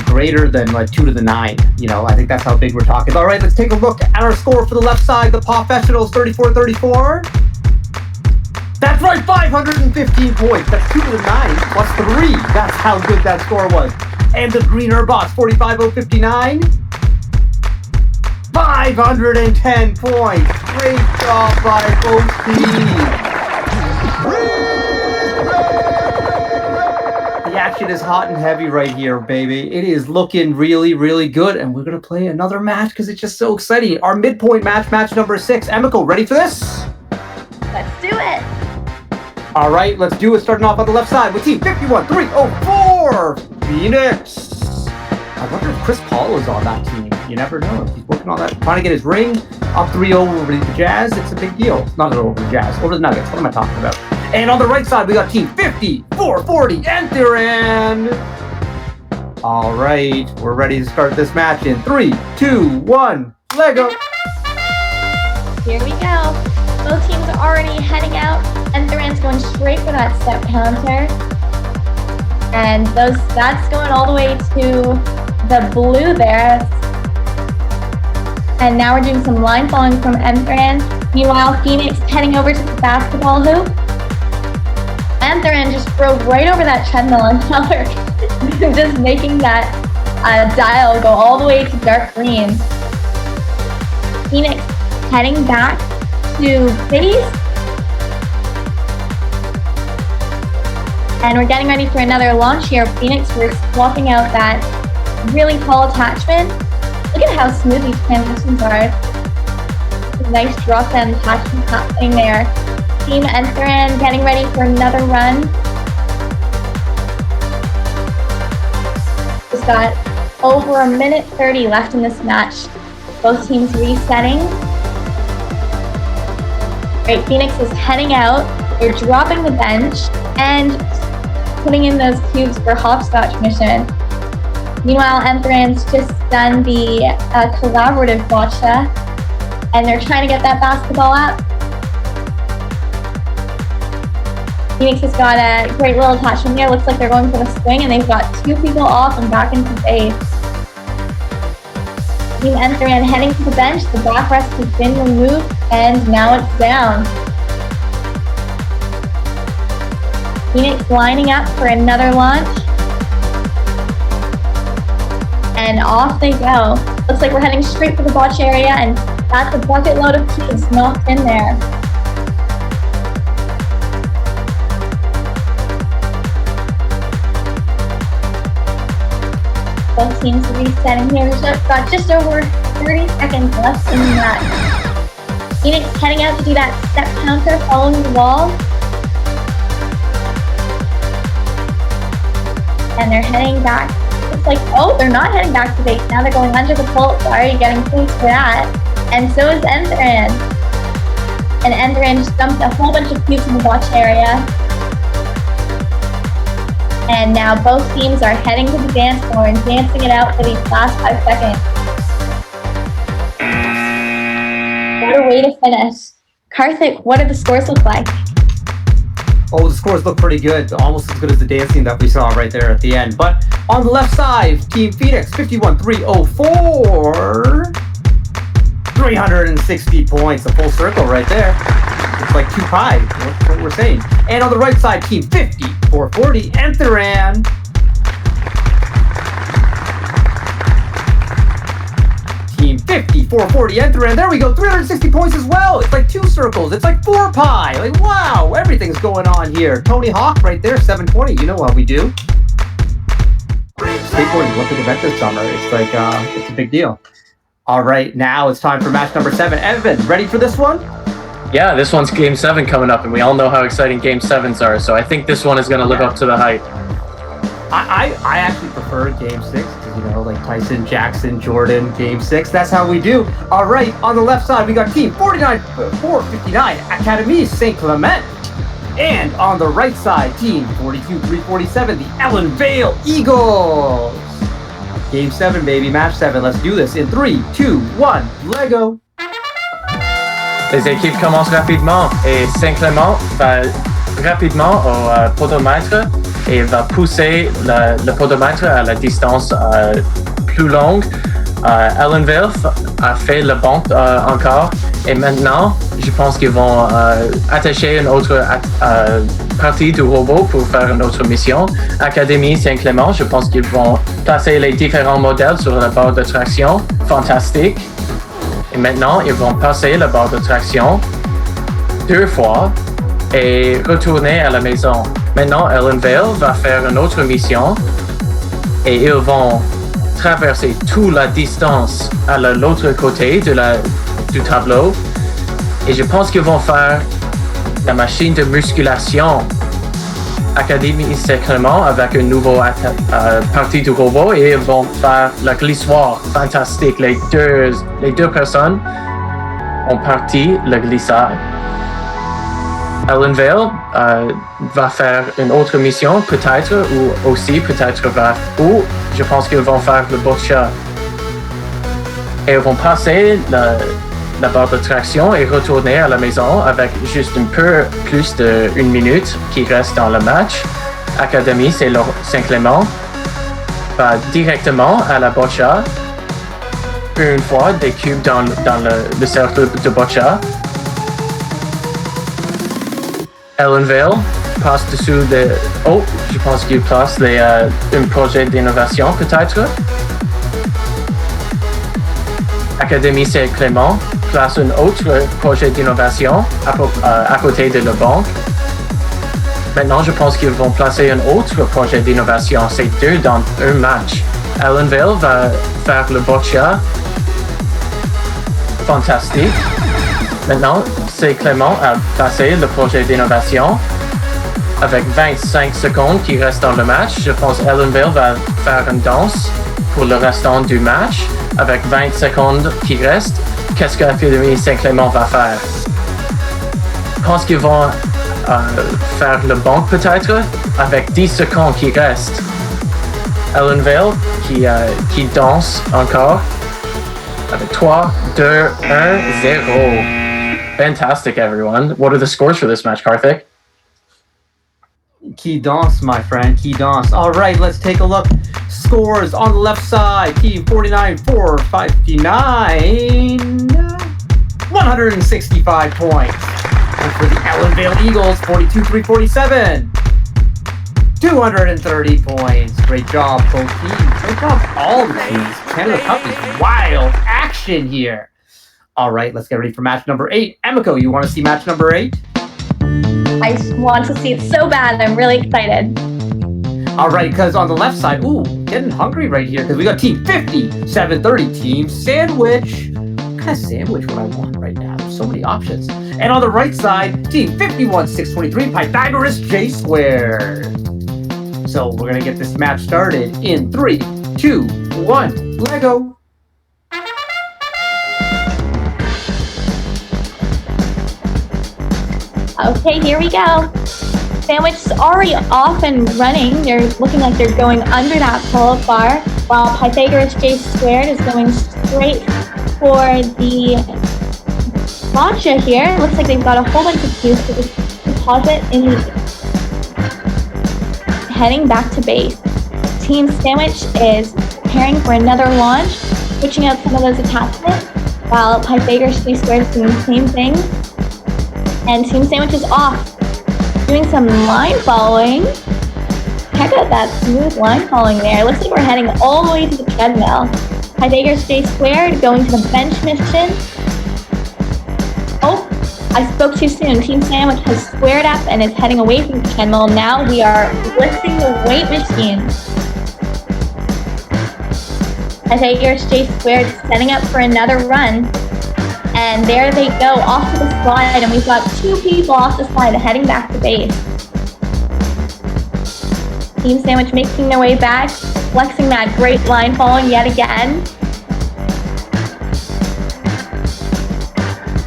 greater than like 2 to the 9. I think that's how big we're talking. All right, let's take a look at our score for the left side. The Professionals 34-34. That's right, 515 points. That's 2 to the 9 plus 3. That's how good that score was. And the Greener bots 45-059. 510 points. Great job by both teams. The action is hot and heavy right here, baby. It is looking really, really good. And we're going to play another match because it's just so exciting. Our midpoint match number 6. Emiko, ready for this? Let's do it. All right, let's do it. Starting off on the left side with team 51-304, Phoenix. I wonder if Chris Paul is on that team. You never know. He's working on that, trying to get his ring. Up 3-0 over the Jazz. It's a big deal. Not over the Jazz, over the Nuggets. What am I talking about? And on the right side, we got team 54-40, Entheran. All right, we're ready to start this match in 3, 2, 1, Lego. Here we go. Both teams are already heading out. Entheran's going straight for that step counter. And that's going all the way to the blue there. And now we're doing some line following from Entheran. Meanwhile, Phoenix heading over to the basketball hoop. Entheran just drove right over that treadmill, and now they're just making that dial go all the way to dark green. Phoenix heading back to base. And we're getting ready for another launch here. Phoenix, we're swapping out that really tall attachment. Look at how smooth these transitions are. Nice drop down attachment happening there. Team Entheran getting ready for another run. We've got over 1:30 left in this match. Both teams resetting. Great, Phoenix is heading out. They're dropping the bench and putting in those cubes for hopscotch mission. Meanwhile, Entheran's just done the collaborative bocce, and they're trying to get that basketball up. Phoenix has got a great little attachment there. Looks like they're going for the swing, and they've got 2 people off and back into base. Team Entheran heading to the bench. The backrest has been removed, and now it's down. Phoenix lining up for another launch. And off they go. Looks like we're heading straight for the botch area, and that's a bucket load of cubes knocked in there. Both teams resetting here. We've got just over 30 seconds left in the match. Phoenix heading out to do that step counter following the wall. And they're heading back. It's like, oh, they're not heading back to base. Now they're going under the pole. Sorry, getting points for that. And so is Entheran. And Entheran just dumped a whole bunch of cubes in the watch area. And now both teams are heading to the dance floor and dancing it out for these last 5 seconds. What a way to finish. Karthik, what do the scores look like? Oh, the scores look pretty good. Almost as good as the dancing that we saw right there at the end. But on the left side, Team Phoenix, 51-304. 360 points. A full circle right there. It's like 2 pi. That's what we're saying. And on the right side, Team 50-440. Entheran. Team 50-440 Entheran. There we go. 360 points as well. It's like 2 circles. It's like 4 pi. Like, wow. Everything's going on here. Tony Hawk right there, 720. You know what we do. Skateboarding Olympic event this summer. It's like, it's a big deal. All right. Now it's time for match number 7. Evan, ready for this one? Yeah, this one's Game 7 coming up, and we all know how exciting Game 7s are, so I think this one is going to live up to the hype. I actually prefer Game 6 because, you know, like Tyson, Jackson, Jordan, Game 6. That's how we do. All right, on the left side, we got Team 49-459, Academy St. Clement. And on the right side, Team 42-347, the Ellen Vale Eagles. Game 7, baby, match 7. Let's do this in 3, 2, 1, Lego. Les équipes commencent rapidement et Saint-Clément va rapidement au podomètre et va pousser le podomètre à la distance plus longue. Ellenville a fait le banc encore et maintenant je pense qu'ils vont attacher une autre partie du robot pour faire une autre mission. Académie Saint-Clément, je pense qu'ils vont placer les différents modèles sur la barre de traction. Fantastique. Et maintenant, ils vont passer la barre de traction 2 fois et retourner à la maison. Maintenant, Ellenvale va faire une autre mission et ils vont traverser toute la distance à l'autre côté du tableau. Et je pense qu'ils vont faire la machine de musculation Académie Saint-Clément avec une nouvelle partie du robot et ils vont faire la glissoire fantastique. Les deux personnes ont parti la glissade. Ellenvale va faire une autre mission peut-être ou aussi peut-être ou je pense qu'ils vont faire le boccia. Et ils vont passer la barre de traction et retourner à la maison avec juste un peu plus d'1 minute qui reste dans le match. Académie Saint-Clément va directement à la boccia. Une fois des cubes dans le cercle de boccia. Ellenvale passe dessous je pense qu'il place un projet d'innovation peut-être. Académie Saint-Clément place un autre projet d'innovation à côté de la banque. Maintenant, je pense qu'ils vont placer un autre projet d'innovation. C'est 2 dans un match. Ellenvale va faire le boccia. Fantastique. Maintenant, Saint-Clément a placé le projet d'innovation. Avec 25 secondes qui restent dans le match, je pense Ellenvale va faire une danse pour le restant du match. Avec 20 secondes qui restent, qu'est-ce que l'Académie Saint-Clément va faire? Je pense qu'ils vont faire le banc peut-être avec 10 secondes qui restent. Ellenvale qui danse encore avec 3, 2, 1, 0. Fantastic, everyone. What are the scores for this match, Karthik? Key dance, my friend, key dance. All right, let's take a look. Scores on the left side, Team 49-459, 165 points. And for the Ellenvale Eagles, 42-347, 230 points. Great job, both teams. Great job, all the teams. Canada Cup is wild action here. All right, let's get ready for match number 8. Emiko, you want to see match number 8? I just want to see it so bad. I'm really excited. All right, because on the left side, ooh, getting hungry right here because we got Team 50-730, Team Sandwich. What kind of sandwich would I want right now? There's so many options. And on the right side, Team 51-623, Pythagoras J Squared. So we're going to get this match started in 3, 2, 1, Lego. Okay, here we go. Sandwich is already off and running. They're looking like they're going under that pull-up bar, while Pythagoras J Squared is going straight for the Boccia here. It looks like they've got a whole bunch of cubes to deposit in the heading back to base. Team Sandwich is preparing for another launch, switching out some of those attachments, while Pythagoras J Squared is doing the same thing. And Team Sandwich is off, doing some line following. Check out that smooth line following there. It looks like we're heading all the way to the treadmill. Pythagoras J Squared going to the bench mission. Oh, I spoke too soon. Team Sandwich has squared up and is heading away from the treadmill. Now we are lifting the weight machine. Pythagoras J Squared setting up for another run. And there they go, off to the slide, and we've got 2 people off the slide heading back to base. Team Sandwich making their way back, flexing that great line following yet again.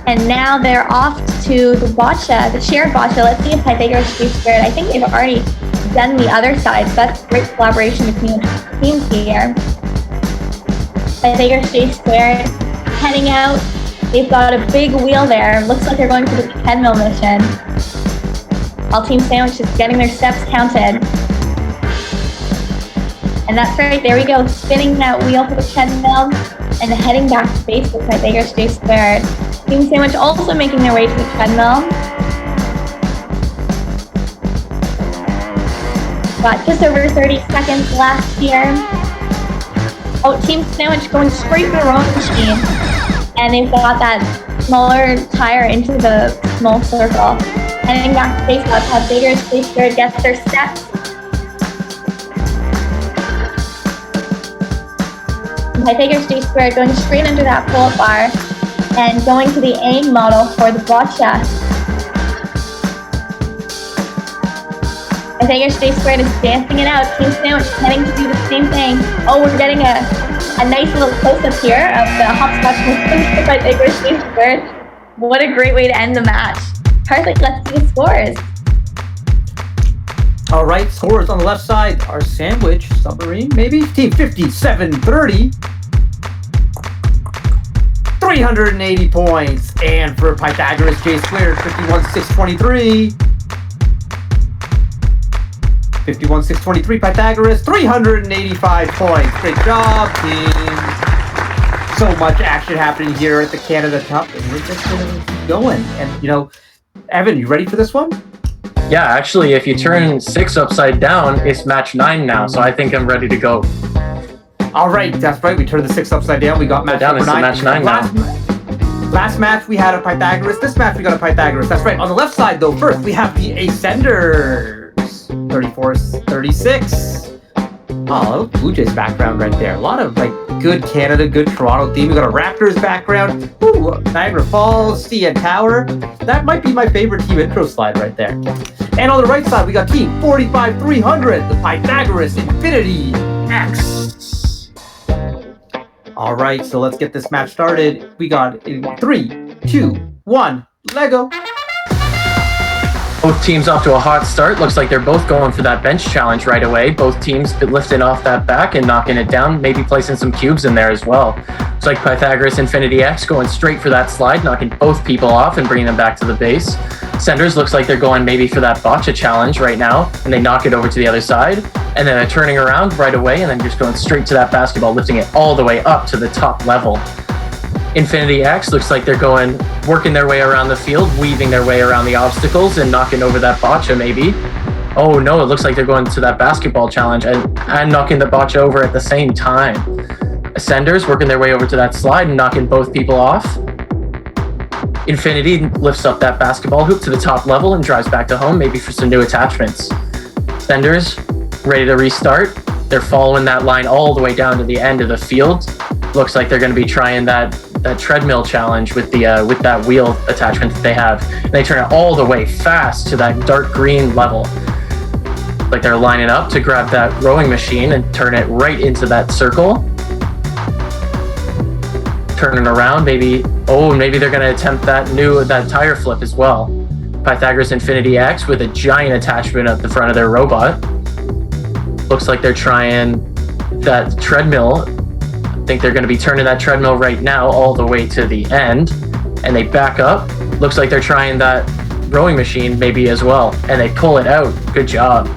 And now they're off to the Boccia, the shared Boccia. Let's see if Pythagoras J Squared, I think they've already done the other side, so that's great collaboration between the teams here. Pythagoras J Squared heading out. They've got a big wheel there. Looks like they're going to the treadmill mission. While Team Sandwich is getting their steps counted. And that's right, there we go, spinning that wheel for the treadmill and heading back to base with Pythagoras J Squared. Team Sandwich also making their way to the treadmill. Got just over 30 seconds left here. Oh, Team Sandwich going straight for the rowing machine. And they've got that smaller tire into the small circle. Heading back to base, while Pythagoras J Squared gets their steps. And Pythagoras J Squared going straight under that pull-up bar and going to the aim model for the Boccia. Pythagoras J Squared is dancing it out. Team Sandwich heading to do the same thing. Oh, we're getting a nice little close-up here of the hopscotch movement by Pythagoras J Squared. What a great way to end the match. Perfect, let's see the scores. All right, scores on the left side are Sandwich, Submarine, maybe? Team 57-30. 380 points. And for Pythagoras J Squared, 51-623. 51-623 Pythagoras, 385 points. Great job, team. So much action happening here at the Canada Cup, and we're just gonna keep going. And you know, Evan, you ready for this one? Yeah, actually, if you turn 6 upside down, it's match 9 now, so I think I'm ready to go. All right, that's right. We turned the 6 upside down. We got match down, number it's 9. match 9 now. Last match we had a Pythagoras. This match we got a Pythagoras. That's right. On the left side, though, first we have the Ascenders. 34-36. Oh, Blue Jays background right there. A lot of like good Canada, good Toronto theme. We got a Raptors background. Ooh, Niagara Falls, CN Tower. That might be my favorite team intro slide right there. And on the right side, we got team 45-300, the Pythagoras Infinity X. All right, so let's get this match started. We got in 3, 2, 1, Lego. Both teams off to a hot start. Looks like they're both going for that bench challenge right away. Both teams lifting off that back and knocking it down, maybe placing some cubes in there as well. Looks like Pythagoras Infinity X going straight for that slide, knocking both people off and bringing them back to the base. Senders looks like they're going maybe for that Boccia challenge right now, and they knock it over to the other side. And then they're turning around right away and then just going straight to that basketball, lifting it all the way up to the top level. Infinity X looks like they're working their way around the field, weaving their way around the obstacles and knocking over that Boccia maybe. Oh no, it looks like they're going to that basketball challenge and knocking the Boccia over at the same time. Ascenders working their way over to that slide and knocking both people off. Infinity lifts up that basketball hoop to the top level and drives back to home, maybe for some new attachments. Ascenders ready to restart. They're following that line all the way down to the end of the field. Looks like they're going to be trying that treadmill challenge with that wheel attachment that they have. And they turn it all the way fast to that dark green level. Like they're lining up to grab that rowing machine and turn it right into that circle. Turning around, maybe they're going to attempt that tire flip as well. Pythagoras Infinity X with a giant attachment at the front of their robot. Looks like they're trying that treadmill. I think they're going to be turning that treadmill right now all the way to the end. And they back up. Looks like they're trying that rowing machine maybe as well. And they pull it out. Good job.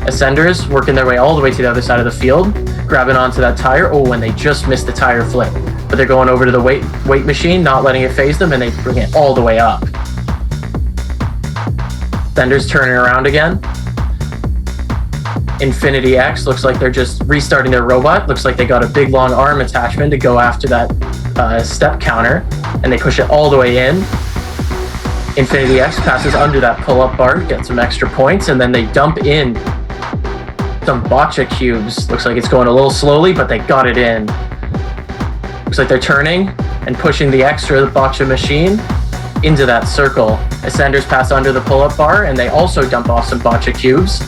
Ascenders working their way all the way to the other side of the field, grabbing onto that tire. Oh, and they just missed the tire flip. But they're going over to the weight machine, not letting it phase them, and they bring it all the way up. Ascenders turning around again. Infinity X looks like they're just restarting their robot. Looks like they got a big long arm attachment to go after that step counter, and they push it all the way in. Infinity X passes under that pull-up bar, get some extra points, and then they dump in some bocce cubes. Looks like it's going a little slowly, but they got it in. Looks like they're turning and pushing the bocce machine into that circle. Ascenders pass under the pull-up bar, and they also dump off some bocce cubes.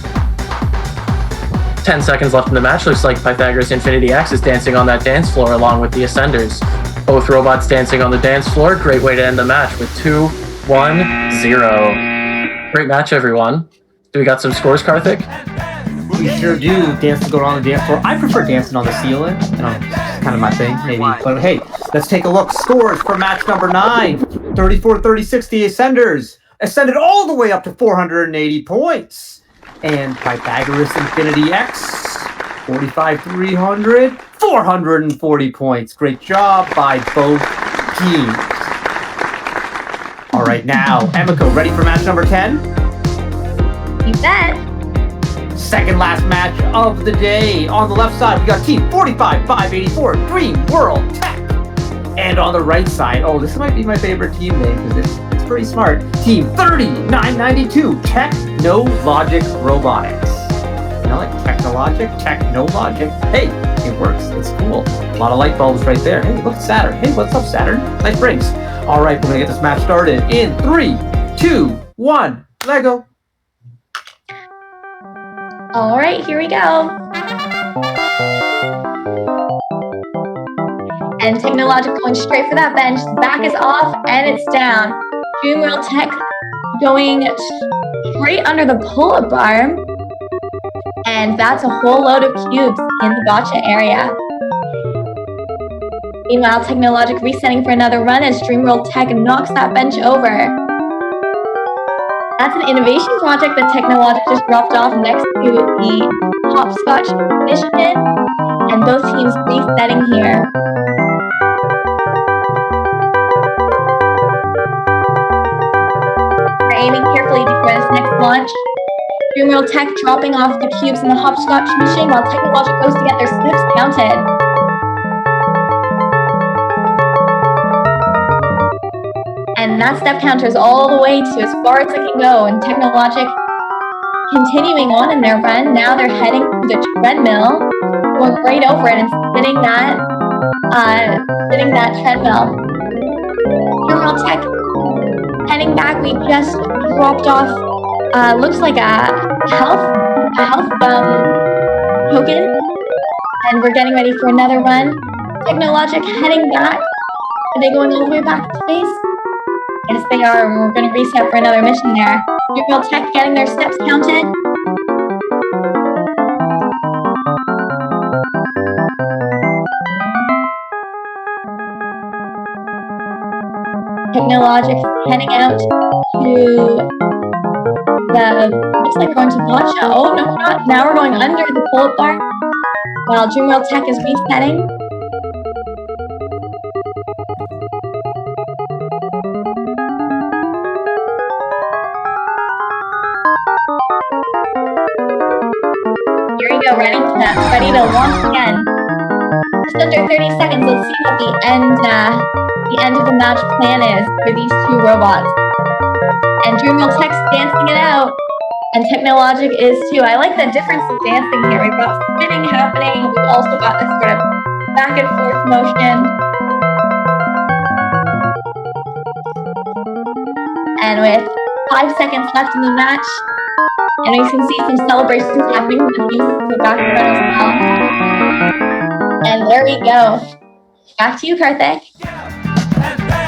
10 seconds left in the match. Looks like Pythagoras Infinity X is dancing on that dance floor along with the Ascenders. Both robots dancing on the dance floor. Great way to end the match with 2-1-0. Great match, everyone. Do we got some scores, Karthik? We sure do. Dance to go on the dance floor. I prefer dancing on the ceiling. You know, it's kind of my thing, maybe. But hey, let's take a look. Scores for match number 9. 34-36, the Ascenders ascended all the way up to 480 points. And Pythagoras Infinity X, 45-300, 440 points. Great job by both teams. All right, now, Emiko, ready for match number 10? You bet. Second last match of the day. On the left side, we got Team 45-584, Dream World Tech. And on the right side, oh, this might be my favorite team name because it's pretty smart. Team 3992, Technologic Robotics. You know, like Technologic, Technologic. Hey, it works. It's cool. A lot of light bulbs right there. Hey, look at Saturn. Hey, what's up, Saturn? Nice rings. All right, we're going to get this match started in 3, 2, 1, Lego. All right, here we go. And Technologic going straight for that bench. Back is off and it's down. Dream World Tech going straight under the pull-up bar. And that's a whole load of cubes in the gotcha area. Meanwhile, Technologic resetting for another run as Dream World Tech knocks that bench over. That's an innovation project that Technologic just dropped off next to the Hopscotch Initiative. And both teams resetting here. Aiming carefully before this next launch. Dream World Tech dropping off the cubes in the Hopscotch machine while Technologic goes to get their steps counted. And that step counter is all the way to as far as it can go, and Technologic continuing on in their run. Now they're heading to the treadmill, going right over it and sitting that treadmill. Dream World Tech heading back. We just dropped off looks like a health token, and we're getting ready for another run. Technologic heading back. Are they going all the way back to space? Yes, they are. We're going to reset for another mission there. Dream World Tech getting their steps counted. Technologic heading out to looks like we're going to Boccia. Oh, no, we're not. Now we're going under the pull-up bar while Dream World Tech is resetting. Here we go, ready to launch again. Just under 30 seconds. Let's see what the end of the match plan is for these two robots. And Dream World Tech's dancing it out, and Technologic is too. I like the difference of dancing here. We've got spinning happening. We've also got this sort of back and forth motion. And with 5 seconds left in the match, and we can see some celebrations happening with the music in the background as well. And there we go. Back to you, Karthik.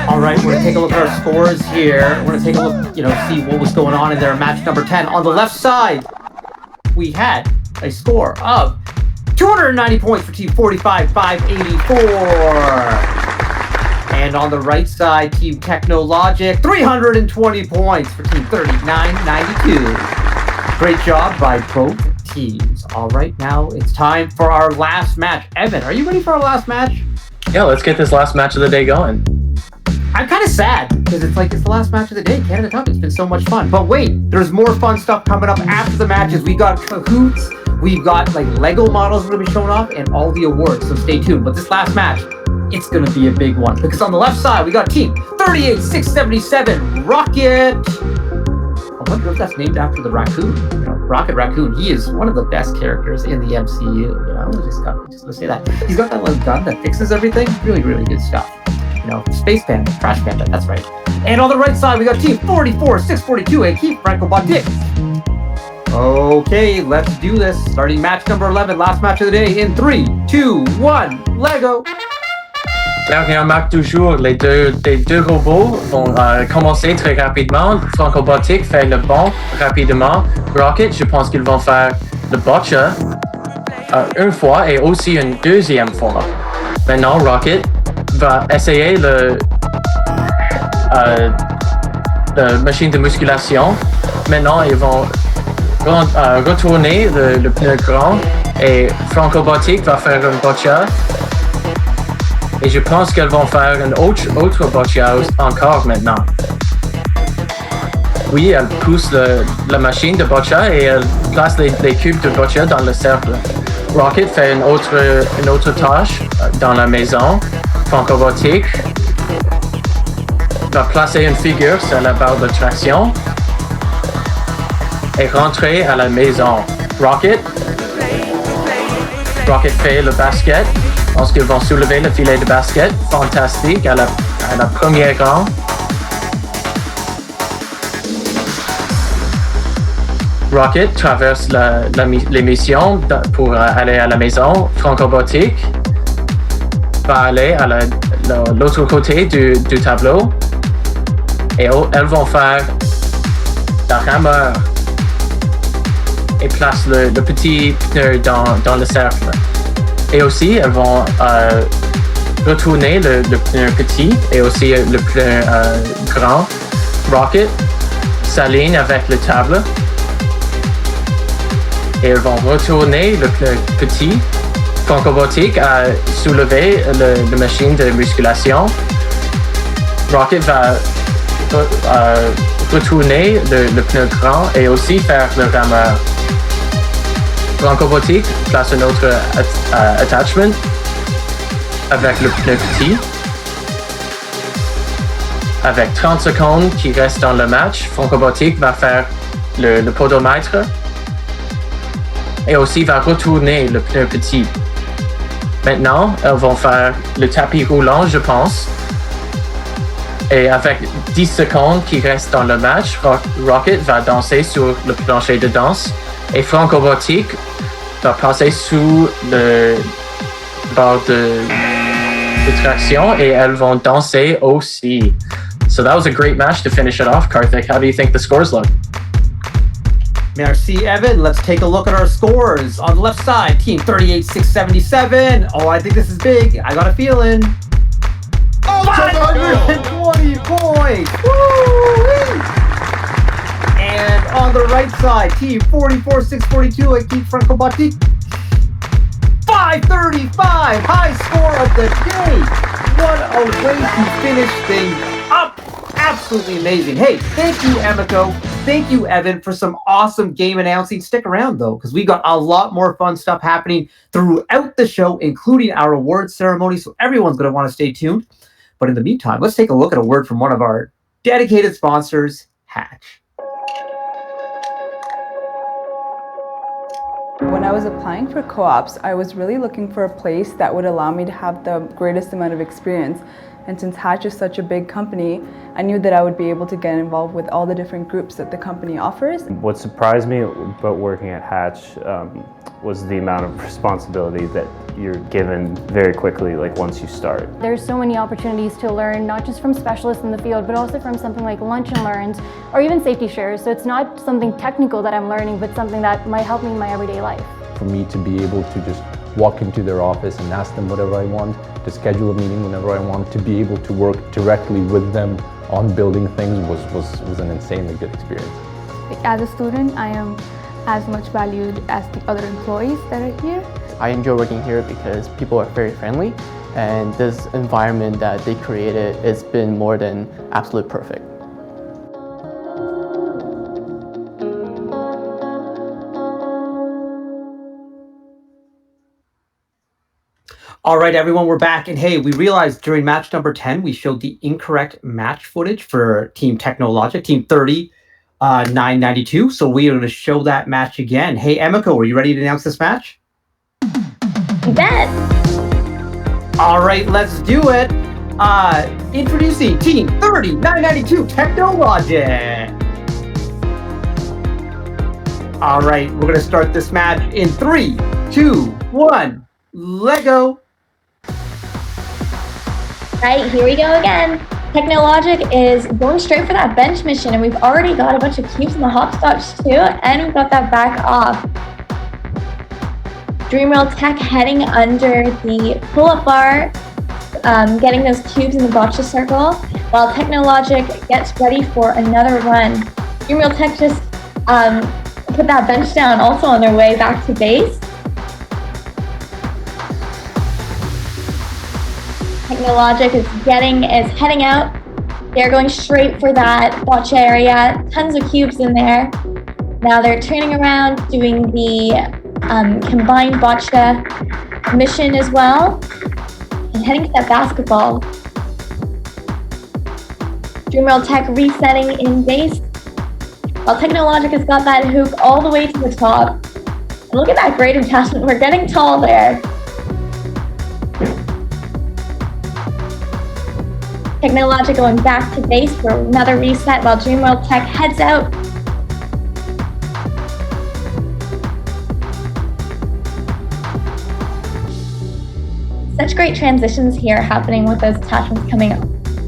All right, we're gonna take a look at our scores here. We're gonna take a look, see what was going on in there. Match number 10. On the left side, we had a score of 290 points for Team 45, 584. And on the right side, Team Technologic, 320 points for Team 3992. Great job by both teams. All right, now it's time for our last match. Evan, are you ready for our last match? Yeah, let's get this last match of the day going. I'm kind of sad because it's the last match of the day, Canada Cup. It's been so much fun. But wait, there's more fun stuff coming up after the matches. We got Kahoots, we've got Lego models we're gonna be showing off, and all the awards. So stay tuned. But this last match, it's gonna be a big one because on the left side we got Team 38677 Rocket. I wonder if that's named after the raccoon. Rocket Raccoon. He is one of the best characters in the MCU. Just gonna say that. He's got that little gun that fixes everything. Really, really good stuff. Space Panda, Trash Panda, that's right. And on the right side, we got Team 44642 and Keith Franco Batik. Okay, let's do this. Starting match number 11, last match of the day in 3, 2, 1, Lego. Dernier match du jour, les deux robots vont commencer très rapidement. Franco-Batik fait le bond rapidement. Rocket, je pense qu'ils vont faire le boccia une fois et aussi une deuxième fois. Maintenant, Rocket va essayer la machine de musculation. Maintenant, ils vont retourner le pneu grand et Franco-Batik va faire un boccia. Et je pense qu'elles vont faire une autre boccia encore maintenant. Oui, elle pousse la machine de boccia et elle place les cubes de boccia dans le cercle. Rocket fait une autre tâche dans la maison. Franco-Batik va placer une figure sur la barre de traction et rentrer à la maison. Rocket fait le basket. Je pense qu'ils vont soulever le filet de basket. Fantastique à la première rang. Rocket traverse les missions pour aller à la maison. Franco-Batik va aller à l'autre côté du tableau et elles vont faire la rameur et place le petit pneu dans le cercle. Et aussi, elles vont retourner le pneu petit et aussi le pneu grand. Rocket s'aligne avec le table et elles vont retourner le pneu petit. Franco-Batik a soulevé la machine de musculation. Rocket va retourner le pneu grand et aussi faire le rameur. Franco-Batik place un autre attachment avec le pneu petit. Avec 30 secondes qui restent dans le match, Franco-Batik va faire le podomètre et aussi va retourner le pneu petit. Maintenant, elles vont faire le tapis roulant, je pense. Et avec 10 secondes qui restent dans le match, Rocket va danser sur le plancher de danse et Franco-Batik va passer sous le barre de traction et elles vont danser aussi. So that was a great match to finish it off, Karthik. How do you think the scores look? Merci, Evan. Let's take a look at our scores. On the left side, Team 38677. Oh, I think this is big. I got a feeling. 520 points! Woo! And on the right side, Team 44642 and Keith Franco-Batik. 535! High score of the day! What a way to finish things up! Absolutely amazing. Hey, thank you, Emiko. Thank you, Evan, for some awesome game announcing. Stick around, though, because we got a lot more fun stuff happening throughout the show, including our awards ceremony, so everyone's going to want to stay tuned. But in the meantime, let's take a look at a word from one of our dedicated sponsors, Hatch. When I was applying for co-ops, I was really looking for a place that would allow me to have the greatest amount of experience. And since Hatch is such a big company, I knew that I would be able to get involved with all the different groups that the company offers. What surprised me about working at Hatch was the amount of responsibility that you're given very quickly, like once you start. There's so many opportunities to learn, not just from specialists in the field, but also from something like Lunch and Learns, or even Safety Shares. So it's not something technical that I'm learning, but something that might help me in my everyday life. For me to be able to just walk into their office and ask them whatever I want, to schedule a meeting whenever I want, to be able to work directly with them on building things was an insanely good experience. As a student, I am as much valued as the other employees that are here. I enjoy working here because people are very friendly, and this environment that they created has been more than absolute perfect. All right, everyone, we're back. And hey, we realized during match number 10, we showed the incorrect match footage for Team Technologic, Team 30, 992. So we are going to show that match again. Hey, Emiko, are you ready to announce this match? You bet. All right, let's do it. Introducing Team 30, 992 Technologic. All right, we're going to start this match in 3, 2, 1, Lego. Right, here we go again. Technologic is going straight for that bench mission, and we've already got a bunch of cubes in the hopscotch too, and we've got that back off. Dreamworld Tech heading under the pull-up bar, getting those cubes in the gotcha circle, while Technologic gets ready for another run. Dreamworld Tech just put that bench down, also on their way back to base. Technologic is heading out. They're going straight for that gotcha area. Tons of cubes in there. Now they're turning around, doing the combined gotcha mission as well, and heading to that basketball. Dreamworld Tech resetting in base, while Technologic has got that hoop all the way to the top. And look at that great attachment. We're getting tall there. Technologic going back to base for another reset while Dreamworld Tech heads out. Such great transitions here happening with those attachments coming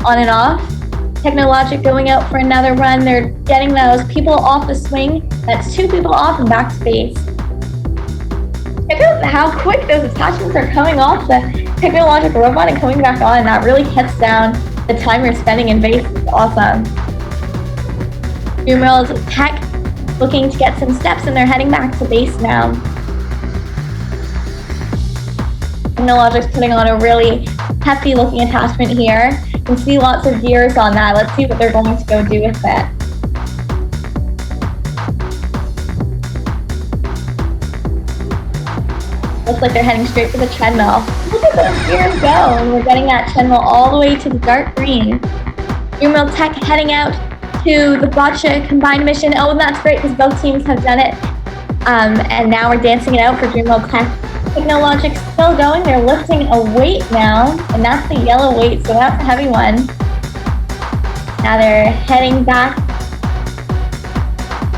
on and off. Technologic going out for another run. They're getting those people off the swing. That's 2 people off and back to base. Check out how quick those attachments are coming off the Technologic robot and coming back on. That really cuts down the time you're spending in base. Is awesome. Dreamworld Tech looking to get some steps, and they're heading back to base now. Technologic's putting on a really hefty looking attachment here. You can see lots of gears on that. Let's see what they're going to go do with it. Looks like they're heading straight for the treadmill. Look at those gears go, and we're getting that treadmill all the way to the dark green. Dreamworld Tech heading out to the gotcha combined mission. Oh, and that's great because both teams have done it. And now we're dancing it out for Dreamworld Tech. Technologic's still going. They're lifting a weight now, and that's the yellow weight, so that's a heavy one. Now they're heading back,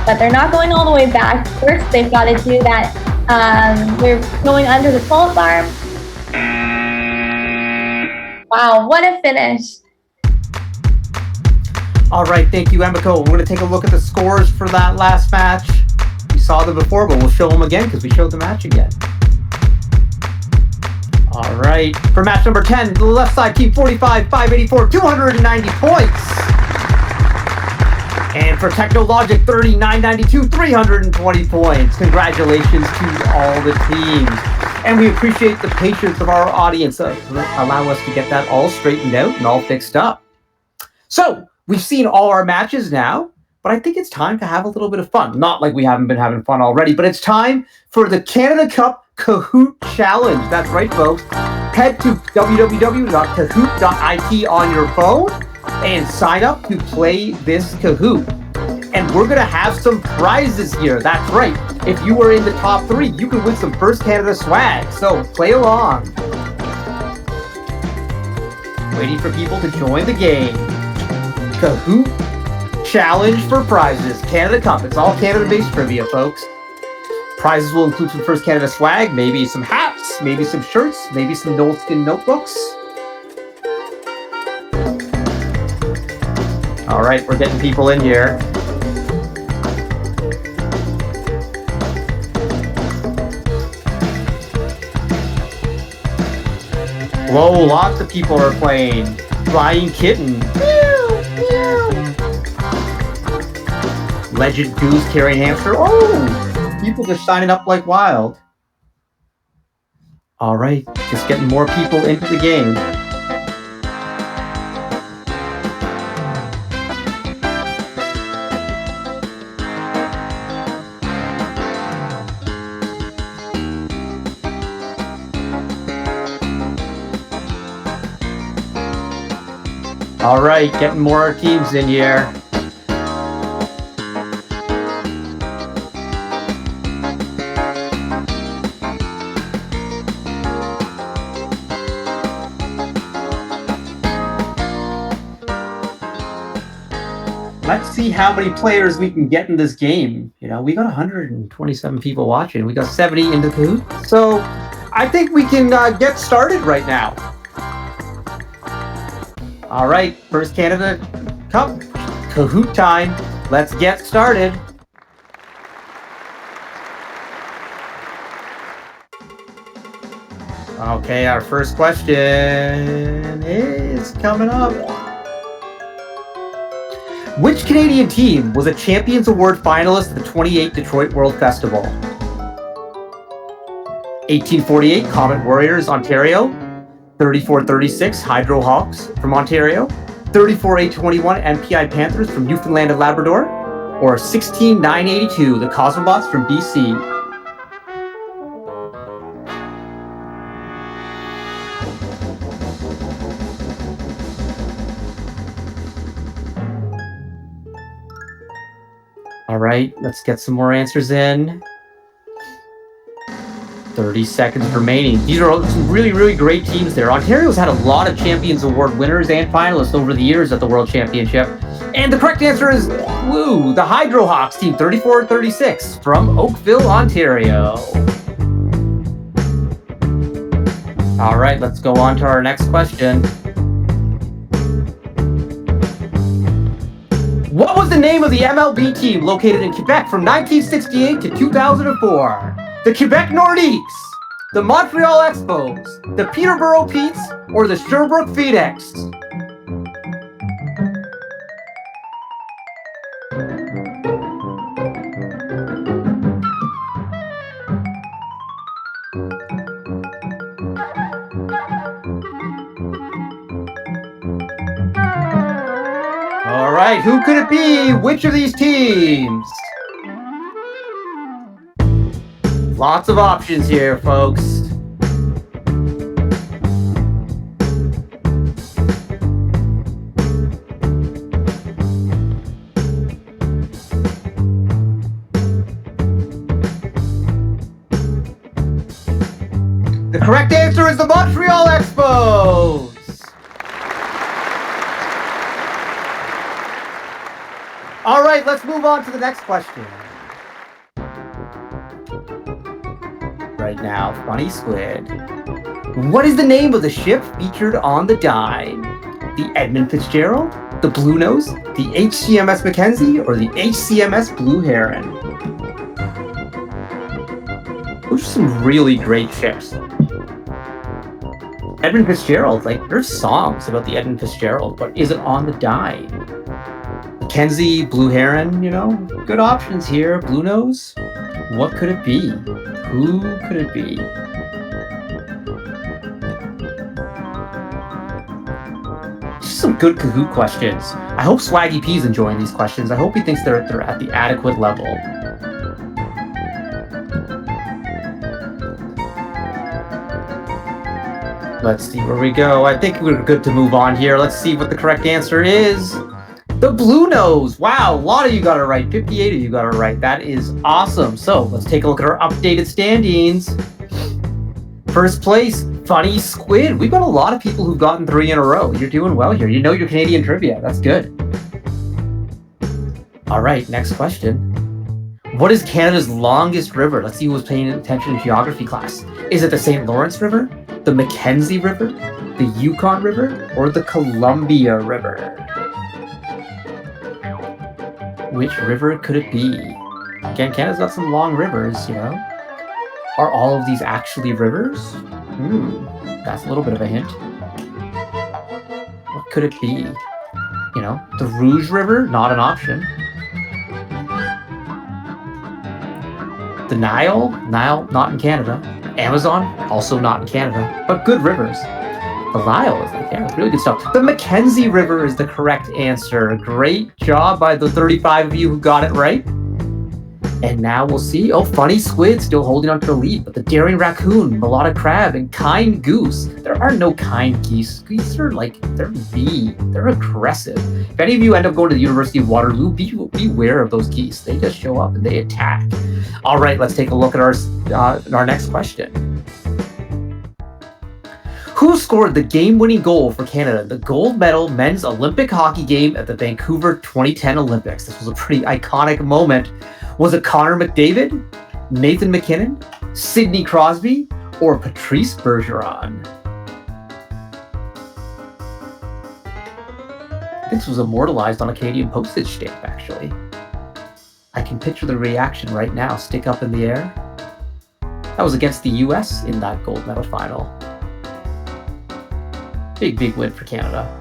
but they're not going all the way back. First, they've got to do that. They're going under the pull-up bar. Wow, what a finish. All right, thank you, Emiko. We're going to take a look at the scores for that last match. We saw them before, but we'll show them again because we showed the match again. All right, for match number 10, the left side, Team 45, 584, 290 points. And for Technologic 30, 992, 320 points. Congratulations to all the teams. And we appreciate the patience of our audience allowing us to get that all straightened out and all fixed up. So, we've seen all our matches now, but I think it's time to have a little bit of fun. Not like we haven't been having fun already, but it's time for the Canada Cup Kahoot Challenge. That's right, folks. Head to www.kahoot.it on your phone and sign up to play this Kahoot. And we're going to have some prizes here. That's right. If you are in the top 3, you can win some First Canada swag. So play along. Waiting for people to join the game. Kahoot Challenge for prizes. Canada Cup. It's all Canada-based trivia, folks. Prizes will include some First Canada swag, maybe some hats, maybe some shirts, maybe some Moleskine notebooks. All right, we're getting people in here. Whoa, lots of people are playing. Flying Kitten. Legend Goose carrying hamster. Oh, people just signing up like wild. All right, just getting more people into the game. All right, getting more teams in here. Let's see how many players we can get in this game. You know, we got 127 people watching. We got 70 in the Kahoot. So I think we can get started right now. All right, First Canada Cup, Kahoot time. Let's get started. Okay, our first question is coming up. Which Canadian team was a Champions Award finalist at the 28th Detroit World Festival? 1848 Comet Warriors, Ontario. 3436 Hydro Hawks from Ontario, 34821 MPI Panthers from Newfoundland and Labrador, or 16982 the Cosmobots from BC. All right, let's get some more answers in. 30 seconds remaining. These are some really, really great teams there. Ontario's had a lot of Champions Award winners and finalists over the years at the World Championship. And the correct answer is, woo, the Hydro Hawks team, 3436 from Oakville, Ontario. All right, let's go on to our next question. What was the name of the MLB team located in Quebec from 1968 to 2004? The Quebec Nordiques, the Montreal Expos, the Peterborough Petes, or the Sherbrooke Phoenix? All right, who could it be? Which of these teams? Lots of options here, folks. The correct answer is the Montreal Expos. All right, let's move on to the next question. Right now, Funny Squid. What is the name of the ship featured on the dime? The Edmund Fitzgerald, the Blue Nose, the HCMS Mackenzie, or the HCMS Blue Heron? Those are some really great ships. Edmund Fitzgerald, like, there's songs about the Edmund Fitzgerald, but is it on the dime? Mackenzie, Blue Heron, you know, good options here. Blue Nose, what could it be? Who could it be? Just some good Kahoot questions. I hope Swaggy P's enjoying these questions. I hope he thinks they're at the adequate level. Let's see where we go. I think we're good to move on here. Let's see what the correct answer is. The Blue Nose. Wow, a lot of you got it right. 58 of you got it right. That is awesome. So let's take a look at our updated standings. First place, Funny Squid. We've got a lot of people who've gotten 3 in a row. You're doing well here. You know your Canadian trivia. That's good. All right, next question. What is Canada's longest river? Let's see who was paying attention in geography class. Is it the St. Lawrence River, the Mackenzie River, the Yukon River, or the Columbia River? Which river could it be? Again, Canada's got some long rivers, you know. Are all of these actually rivers? That's a little bit of a hint. What could it be? You know, the Rouge River, not an option. The Nile, not in Canada. Amazon, also not in Canada, but good rivers. The Nile is like, yeah, really good stuff. The Mackenzie River is the correct answer. Great job by the 35 of you who got it right. And now we'll see. Oh, Funny Squid still holding on to the lead, but the Daring Raccoon, Melodic Crab, and Kind Goose. There are no kind geese. Geese are like, they're mean. They're aggressive. If any of you end up going to the University of Waterloo, beware of those geese. They just show up and they attack. All right, let's take a look at our next question. Who scored the game-winning goal for Canada, the gold medal men's Olympic hockey game at the Vancouver 2010 Olympics? This was a pretty iconic moment. Was it Connor McDavid, Nathan McKinnon, Sidney Crosby, or Patrice Bergeron? This was immortalized on a Canadian postage stamp, actually. I can picture the reaction right now, stick up in the air. That was against the US in that gold medal final. Big win for Canada.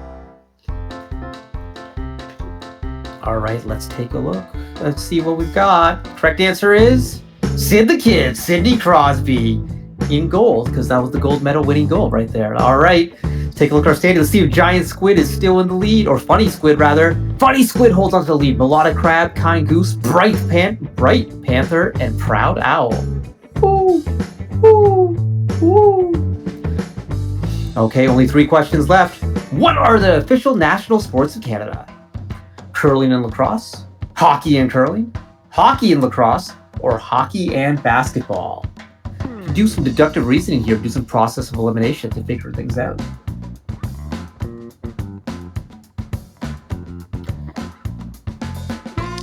All right, let's take a look. Let's see what we've got. Correct answer is Sid the Kid, Sidney Crosby in gold, because that was the gold medal winning goal right there. All right, take a look at our standing. Let's see if Giant Squid is still in the lead, or Funny Squid rather. Funny Squid holds on to the lead. Melodic Crab, Kind Goose, Bright Panther, and Proud Owl. Ooh, ooh, ooh. Okay, only 3 questions left. What are the official national sports of Canada? Curling and lacrosse, hockey and curling, hockey and lacrosse, or hockey and basketball? Do some deductive reasoning here, do some process of elimination to figure things out.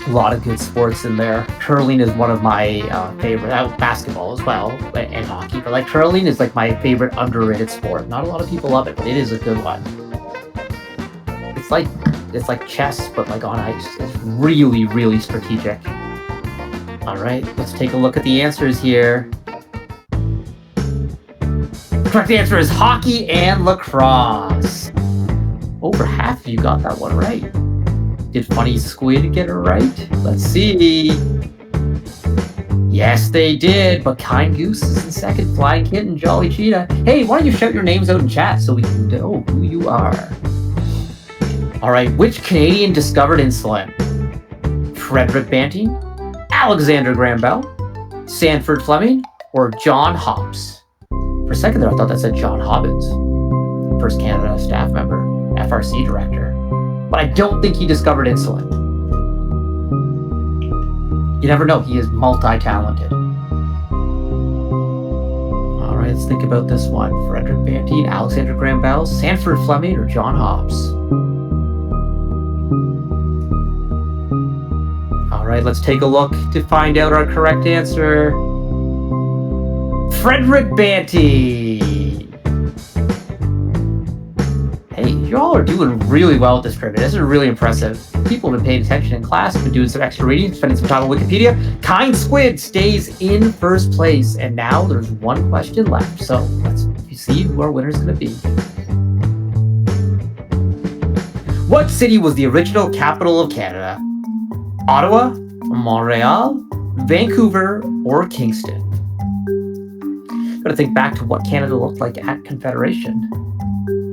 A lot of good sports in there. Curling is one of my favorite. Basketball as well, and hockey. But like curling is like my favorite underrated sport. Not a lot of people love it, but it is a good one. It's like chess, but like on ice. It's really, really strategic. All right, let's take a look at the answers here. The correct answer is hockey and lacrosse. Over half of you got that one right. Did Funny Squid get it right? Let's see. Yes, they did, but Kind Goose is in second, Flying Kitten, Jolly Cheetah. Hey, why don't you shout your names out in chat so we can know who you are? All right, which Canadian discovered insulin? Frederick Banting, Alexander Graham Bell, Sanford Fleming, or John Hobbs? For a second there, I thought that said John Hobbins, First Canada staff member, FRC director. But I don't think he discovered insulin. You never know, he is multi-talented. All right, let's think about this one. Frederick Banting, Alexander Graham Bell, Sanford Fleming, or John Hobbs? All right, let's take a look to find out our correct answer. Frederick Banting. Hey, you all are doing really well with this trivia. This is really impressive. People have been paying attention in class, been doing some extra reading, spending some time on Wikipedia. Kind Squid stays in first place, and now there's 1 question left. So let's see who our winner is going to be. What city was the original capital of Canada? Ottawa, Montreal, Vancouver, or Kingston? Gotta think back to what Canada looked like at Confederation.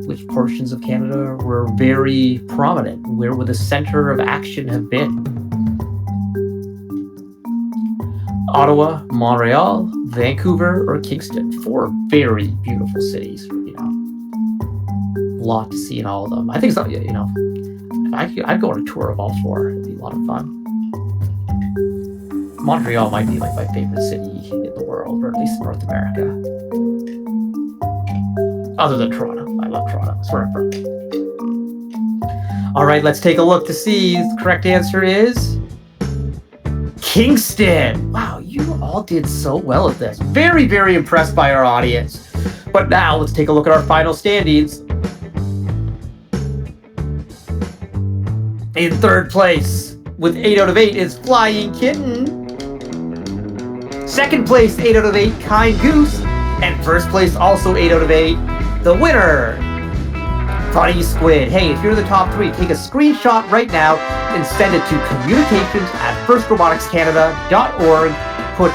Which portions of Canada were very prominent? Where would the center of action have been? Ottawa, Montreal, Vancouver, or Kingston? 4 very beautiful cities, you know. A lot to see in all of them. I think, you know, I'd go on a tour of all 4. It'd be a lot of fun. Montreal might be like my favorite city in the world, or at least in North America. Other than Toronto. I love Toronto. That's where I'm from. All right, let's take a look to see. The correct answer is Kingston. Wow, you all did so well at this. Very, very impressed by our audience. But now let's take a look at our final standings. In third place, with 8 out of 8, is Flying Kitten. Second place, 8 out of 8, Kind Goose. And first place, also 8 out of 8, the winner, Funny Squid. Hey, if you're in the top 3, take a screenshot right now and send it to communications@firstroboticscanada.org. Put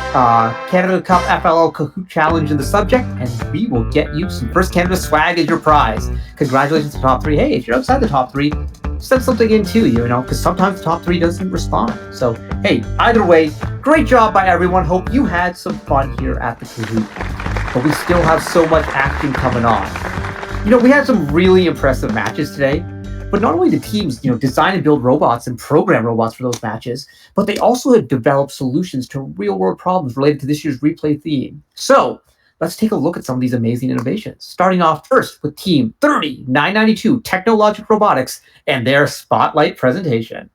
Canada Cup FLL Kahoot Challenge in the subject, and we will get you some First Canada swag as your prize. Congratulations to the top 3. Hey, if you're outside the top 3, send something in too, because sometimes the top 3 doesn't respond. So, hey, either way, great job by everyone. Hope you had some fun here at the Kahoot. But we still have so much action coming on. We had some really impressive matches today. But not only did teams, design and build robots and program robots for those matches, but they also had developed solutions to real-world problems related to this year's replay theme. So, let's take a look at some of these amazing innovations. Starting off first with Team 30992 Technologic Robotics and their Spotlight presentation.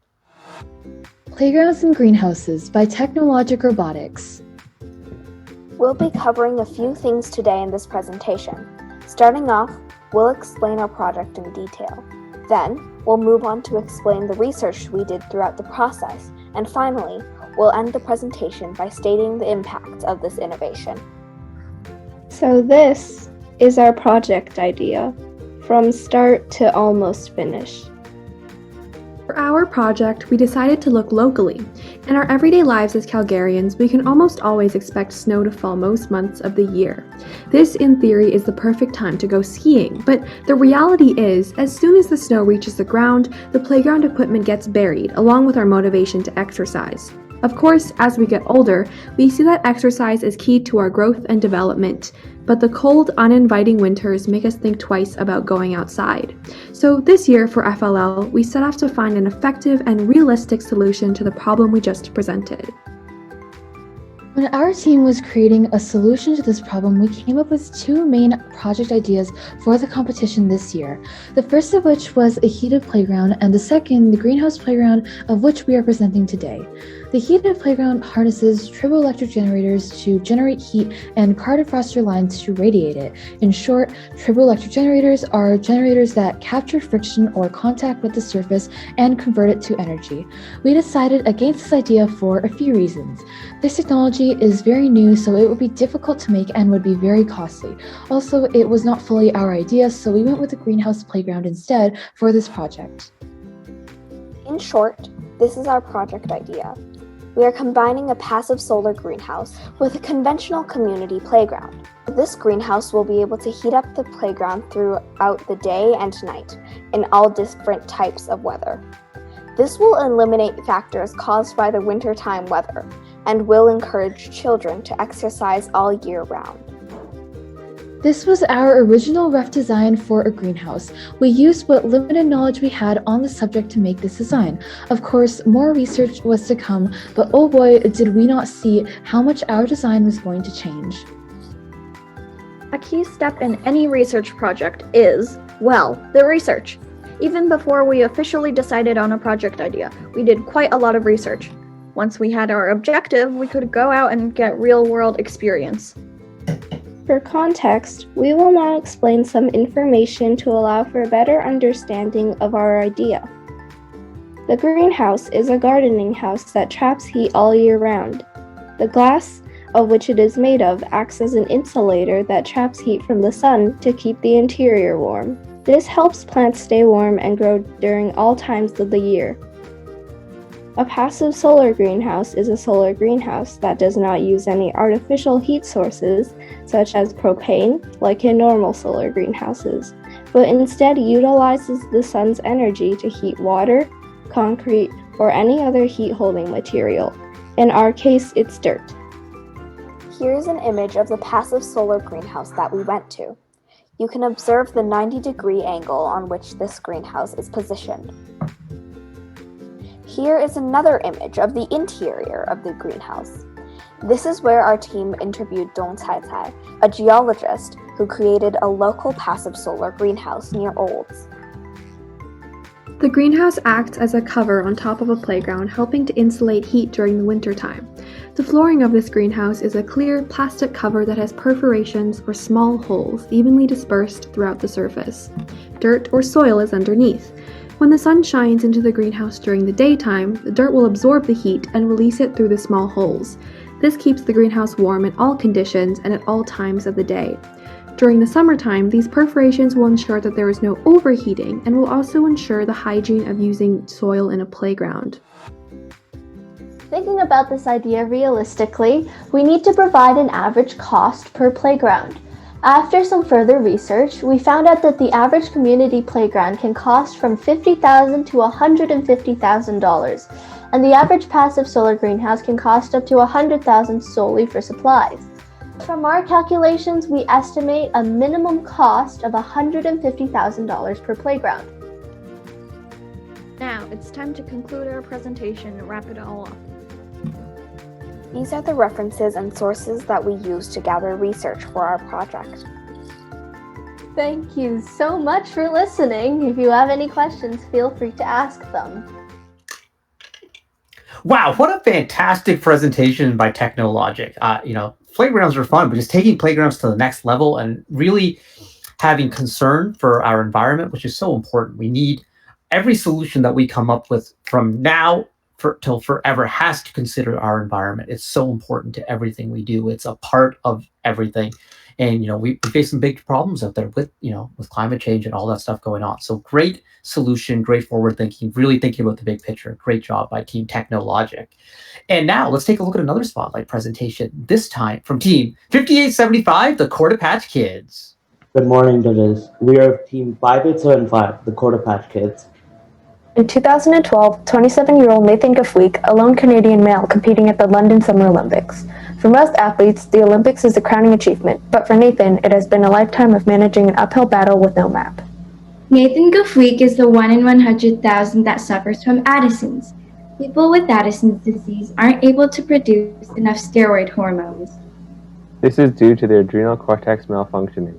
Playgrounds and Greenhouses by Technologic Robotics. We'll be covering a few things today in this presentation. Starting off, we'll explain our project in detail. Then, we'll move on to explain the research we did throughout the process. And finally, we'll end the presentation by stating the impact of this innovation. So this is our project idea, from start to almost finish. For our project, we decided to look locally. In our everyday lives as Calgarians, we can almost always expect snow to fall most months of the year. This, in theory, is the perfect time to go skiing, but the reality is, as soon as the snow reaches the ground, the playground equipment gets buried, along with our motivation to exercise. Of course, as we get older, we see that exercise is key to our growth and development, but the cold, uninviting winters make us think twice about going outside. So this year for FLL, we set off to find an effective and realistic solution to the problem we just presented. When our team was creating a solution to this problem, we came up with 2 main project ideas for the competition this year. The first of which was a heated playground, and the second, the greenhouse playground, of which we are presenting today. The heated playground harnesses turboelectric generators to generate heat and car defroster lines to radiate it. In short, turboelectric generators are generators that capture friction or contact with the surface and convert it to energy. We decided against this idea for a few reasons. This technology is very new, so it would be difficult to make and would be very costly. Also, it was not fully our idea, so we went with the greenhouse playground instead for this project. In short, this is our project idea. We are combining a passive solar greenhouse with a conventional community playground. This greenhouse will be able to heat up the playground throughout the day and night in all different types of weather. This will eliminate factors caused by the wintertime weather and will encourage children to exercise all year round. This was our original rough design for a greenhouse. We used what limited knowledge we had on the subject to make this design. Of course, more research was to come, but oh boy, did we not see how much our design was going to change. A key step in any research project is, well, the research. Even before we officially decided on a project idea, we did quite a lot of research. Once we had our objective, we could go out and get real-world experience. For context, we will now explain some information to allow for a better understanding of our idea. The greenhouse is a gardening house that traps heat all year round. The glass, of which it is made of, acts as an insulator that traps heat from the sun to keep the interior warm. This helps plants stay warm and grow during all times of the year. A passive solar greenhouse is a solar greenhouse that does not use any artificial heat sources, such as propane, like in normal solar greenhouses, but instead utilizes the sun's energy to heat water, concrete, or any other heat-holding material. In our case, it's dirt. Here's an image of the passive solar greenhouse that we went to. You can observe the 90-degree angle on which this greenhouse is positioned. Here is another image of the interior of the greenhouse. This is where our team interviewed Dong Cai Cai, a geologist who created a local passive solar greenhouse near Olds. The greenhouse acts as a cover on top of a playground, helping to insulate heat during the winter time. The flooring of this greenhouse is a clear plastic cover that has perforations or small holes evenly dispersed throughout the surface. Dirt or soil is underneath. When the sun shines into the greenhouse during the daytime, the dirt will absorb the heat and release it through the small holes. This keeps the greenhouse warm in all conditions and at all times of the day. During the summertime, these perforations will ensure that there is no overheating and will also ensure the hygiene of using soil in a playground. Thinking about this idea realistically, we need to provide an average cost per playground. After some further research, we found out that the average community playground can cost from $50,000 to $150,000, and the average passive solar greenhouse can cost up to $100,000 solely for supplies. From our calculations, we estimate a minimum cost of $150,000 per playground. Now, it's time to conclude our presentation and wrap it all up. These are the references and sources that we used to gather research for our project. Thank you so much for listening. If you have any questions, feel free to ask them. Wow, what a fantastic presentation by Technologic. Playgrounds are fun, but just taking playgrounds to the next level and really having concern for our environment, which is so important. We need every solution that we come up with from now till forever has to consider our environment. It's so important to everything we do. It's a part of everything. And, we face some big problems out there with climate change and all that stuff going on. So great solution, great forward thinking, really thinking about the big picture. Great job by Team Technologic. And now let's take a look at another spotlight presentation, this time from Team 5875, the Quarter Patch Kids. Good morning, judges. We are Team 5875, the Quarter Patch Kids. In 2012, 27-year-old Nathan Gafweek, a lone Canadian male competing at the London Summer Olympics. For most athletes, the Olympics is a crowning achievement, but for Nathan, it has been a lifetime of managing an uphill battle with no map. Nathan Gafweek is the 1 in 100,000 that suffers from Addison's. People with Addison's disease aren't able to produce enough steroid hormones. This is due to their adrenal cortex malfunctioning.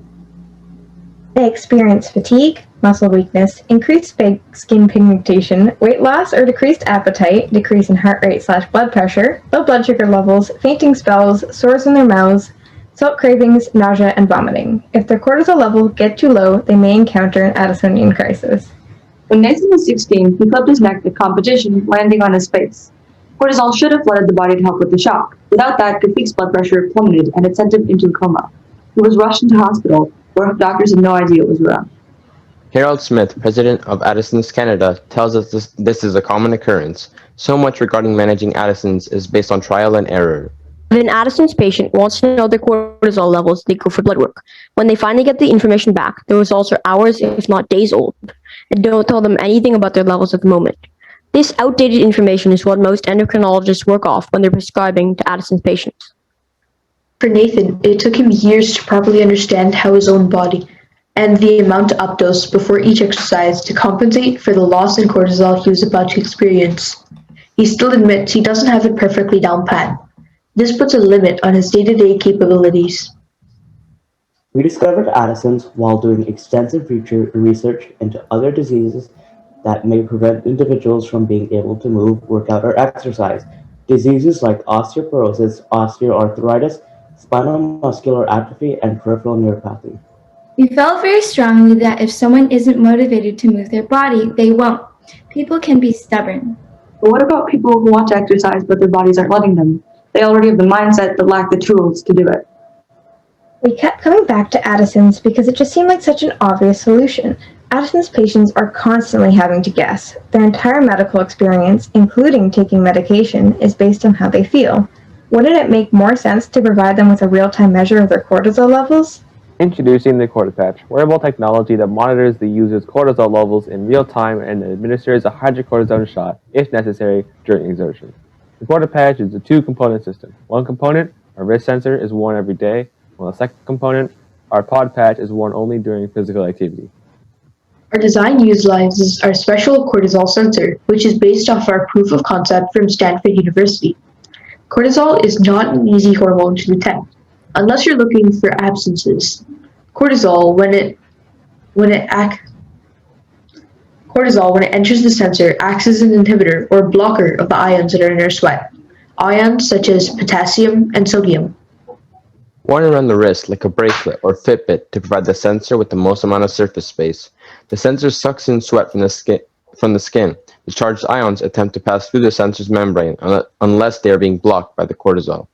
They experience fatigue, muscle weakness, increased skin pigmentation, weight loss or decreased appetite, decrease in heart rate/blood pressure, low blood sugar levels, fainting spells, sores in their mouths, salt cravings, nausea, and vomiting. If their cortisol level get too low, they may encounter an Addisonian crisis. When Nathan was 16, he clipped his neck at competition, landing on his face. Cortisol should have flooded the body to help with the shock. Without that, Gafweek's blood pressure plummeted and it sent him into a coma. He was rushed into hospital, where doctors had no idea it was wrong. Harold Smith, president of Addison's Canada, tells us this is a common occurrence. So much regarding managing Addison's is based on trial and error. If an Addison's patient wants to know their cortisol levels, they go for blood work. When they finally get the information back, the results are hours, if not days old, and don't tell them anything about their levels at the moment. This outdated information is what most endocrinologists work off when they're prescribing to Addison's patients. For Nathan, it took him years to properly understand how his own body and the amount to updose before each exercise to compensate for the loss in cortisol he was about to experience. He still admits he doesn't have it perfectly down pat. This puts a limit on his day-to-day capabilities. We discovered Addison's while doing extensive research into other diseases that may prevent individuals from being able to move, work out, or exercise. Diseases like osteoporosis, osteoarthritis, spinal muscular atrophy, and peripheral neuropathy. We felt very strongly that if someone isn't motivated to move their body, they won't. People can be stubborn. But what about people who want to exercise but their bodies aren't letting them? They already have the mindset but lack the tools to do it. We kept coming back to Addison's because it just seemed like such an obvious solution. Addison's patients are constantly having to guess. Their entire medical experience, including taking medication, is based on how they feel. Wouldn't it make more sense to provide them with a real-time measure of their cortisol levels? Introducing the QuarterPatch, wearable technology that monitors the user's cortisol levels in real time and administers a hydrocortisone shot, if necessary, during exertion. The QuarterPatch is a two-component system. One component, our wrist sensor, is worn every day, while the second component, our pod patch, is worn only during physical activity. Our design utilizes our special cortisol sensor, which is based off our proof of concept from Stanford University. Cortisol is not an easy hormone to detect, unless you're looking for absences. Cortisol, when it Cortisol, when it enters the sensor, acts as an inhibitor or blocker of the ions that are in our sweat. Ions such as potassium and sodium. Worn around the wrist like a bracelet or Fitbit to provide the sensor with the most amount of surface space. The sensor sucks in sweat from the skin. The charged ions attempt to pass through the sensor's membrane unless they are being blocked by the cortisol.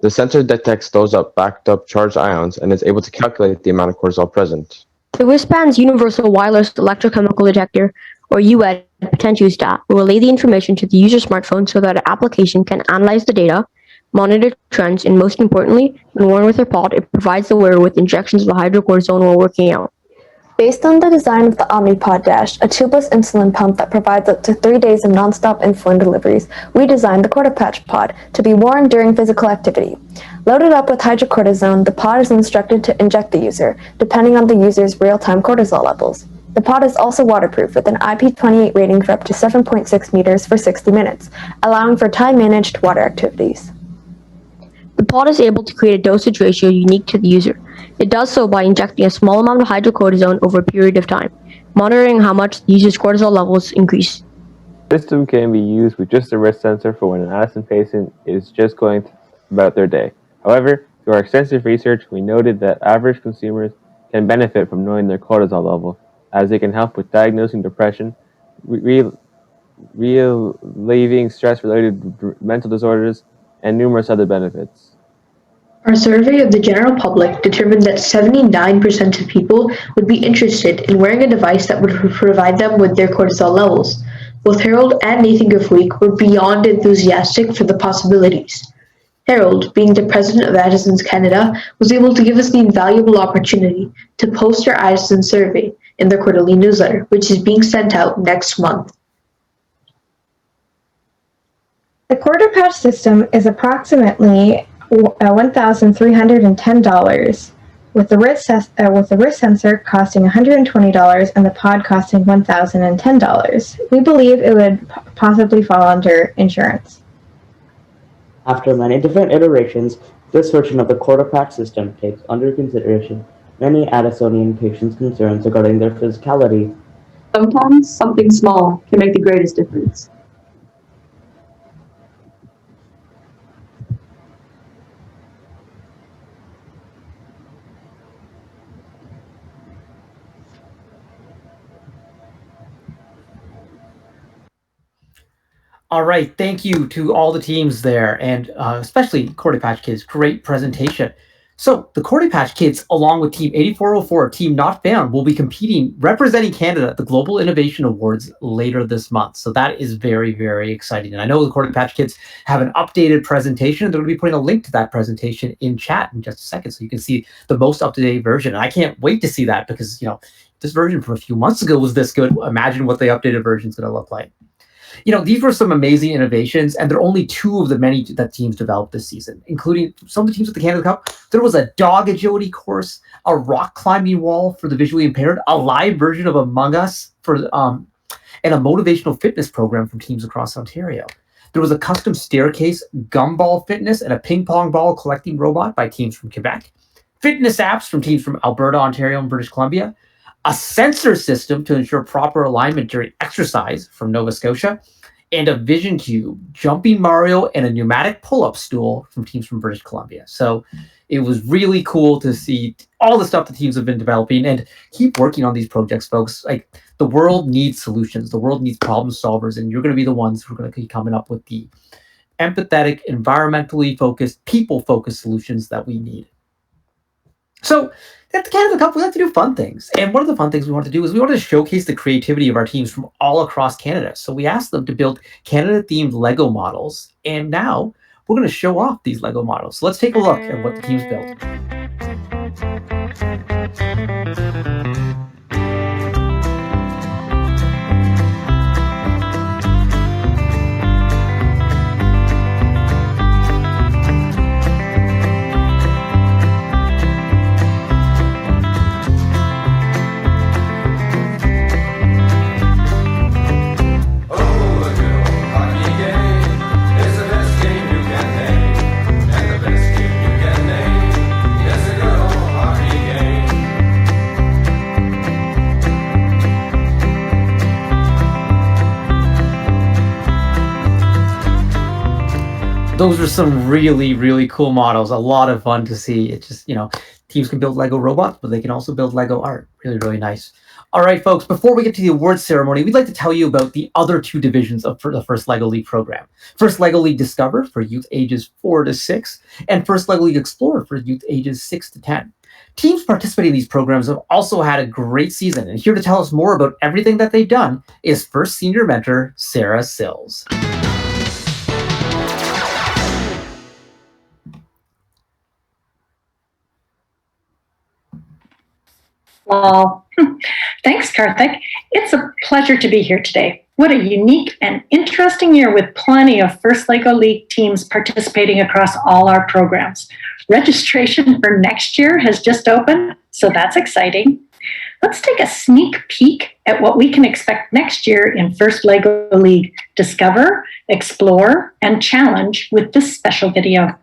The sensor detects those backed up charged ions and is able to calculate the amount of cortisol present. The wristband's Universal Wireless Electrochemical Detector, or UED potentiostat, will relay the information to the user's smartphone so that an application can analyze the data, monitor trends, and most importantly, when worn with their pod, it provides the wearer with injections of hydrocortisone while working out. Based on the design of the Omnipod Dash, a tubeless insulin pump that provides up to 3 days of nonstop insulin deliveries, we designed the Cortipatch Pod to be worn during physical activity. Loaded up with hydrocortisone, the pod is instructed to inject the user, depending on the user's real-time cortisol levels. The pod is also waterproof with an IP28 rating for up to 7.6 meters for 60 minutes, allowing for time-managed water activities. The pod is able to create a dosage ratio unique to the user. It does so by injecting a small amount of hydrocortisone over a period of time, monitoring how much the user's cortisol levels increase. The system can be used with just a wrist sensor for when an Addison patient is just going about their day. However, through our extensive research, we noted that average consumers can benefit from knowing their cortisol level, as it can help with diagnosing depression, relieving stress-related mental disorders, and numerous other benefits. Our survey of the general public determined that 79% of people would be interested in wearing a device that would provide them with their cortisol levels. Both Harold and Nathan Gifweek were beyond enthusiastic for the possibilities. Harold, being the president of Addison's Canada, was able to give us the invaluable opportunity to post our Addison survey in their quarterly newsletter, which is being sent out next month. The Cortipatch system is approximately $1,310, with the wrist sensor costing $120 and the pod costing $1,010. We believe it would possibly fall under insurance. After many different iterations, this version of the Cortipatch system takes under consideration many Addisonian patients' concerns regarding their physicality. Sometimes something small can make the greatest difference. All right, thank you to all the teams there, and especially Cortipatch Kids. Great presentation. So the Cortipatch Kids, along with Team 8404, Team Not Found, will be competing, representing Canada at the Global Innovation Awards later this month. So that is very, very exciting. And I know the Cortipatch Kids have an updated presentation. They're going to be putting a link to that presentation in chat in just a second, so you can see the most up-to-date version. And I can't wait to see that because, you know, this version from a few months ago was this good. Imagine what the updated version is going to look like. You know, these were some amazing innovations, and there are only two of the many that teams developed this season, including some of the teams at the Canada Cup. There was a dog agility course, a rock climbing wall for the visually impaired, a live version of Among Us for, and a motivational fitness program from teams across Ontario. There was a custom staircase, gumball fitness, and a ping pong ball collecting robot by teams from Quebec. Fitness apps from teams from Alberta, Ontario, and British Columbia. A sensor system to ensure proper alignment during exercise from Nova Scotia, and a Vision Cube, Jumping Mario, and a pneumatic pull-up stool from teams from British Columbia. So it was really cool to see all the stuff the teams have been developing, and keep working on these projects, folks. Like, the world needs solutions. The world needs problem solvers, and you're going to be the ones who are going to be coming up with the empathetic, environmentally focused, people-focused solutions that we need. So at the Canada Cup, we like to do fun things. And one of the fun things we wanted to do is we wanted to showcase the creativity of our teams from all across Canada. So we asked them to build Canada-themed Lego models. And now we're going to show off these Lego models. So let's take a look at what the teams built. Those are some really, really cool models. A lot of fun to see. It's just, teams can build Lego robots, but they can also build Lego art. Really, really nice. All right, folks, before we get to the awards ceremony, we'd like to tell you about the other two divisions of the First LEGO League program. First LEGO League Discover for youth ages 4 to 6, and First LEGO League Explorer for youth ages 6 to 10. Teams participating in these programs have also had a great season, and here to tell us more about everything that they've done is first senior mentor, Sarah Sills. Well, thanks, Karthik. It's a pleasure to be here today. What a unique and interesting year with plenty of First LEGO League teams participating across all our programs. Registration for next year has just opened, so that's exciting. Let's take a sneak peek at what we can expect next year in First LEGO League Discover, Explore, and Challenge with this special video.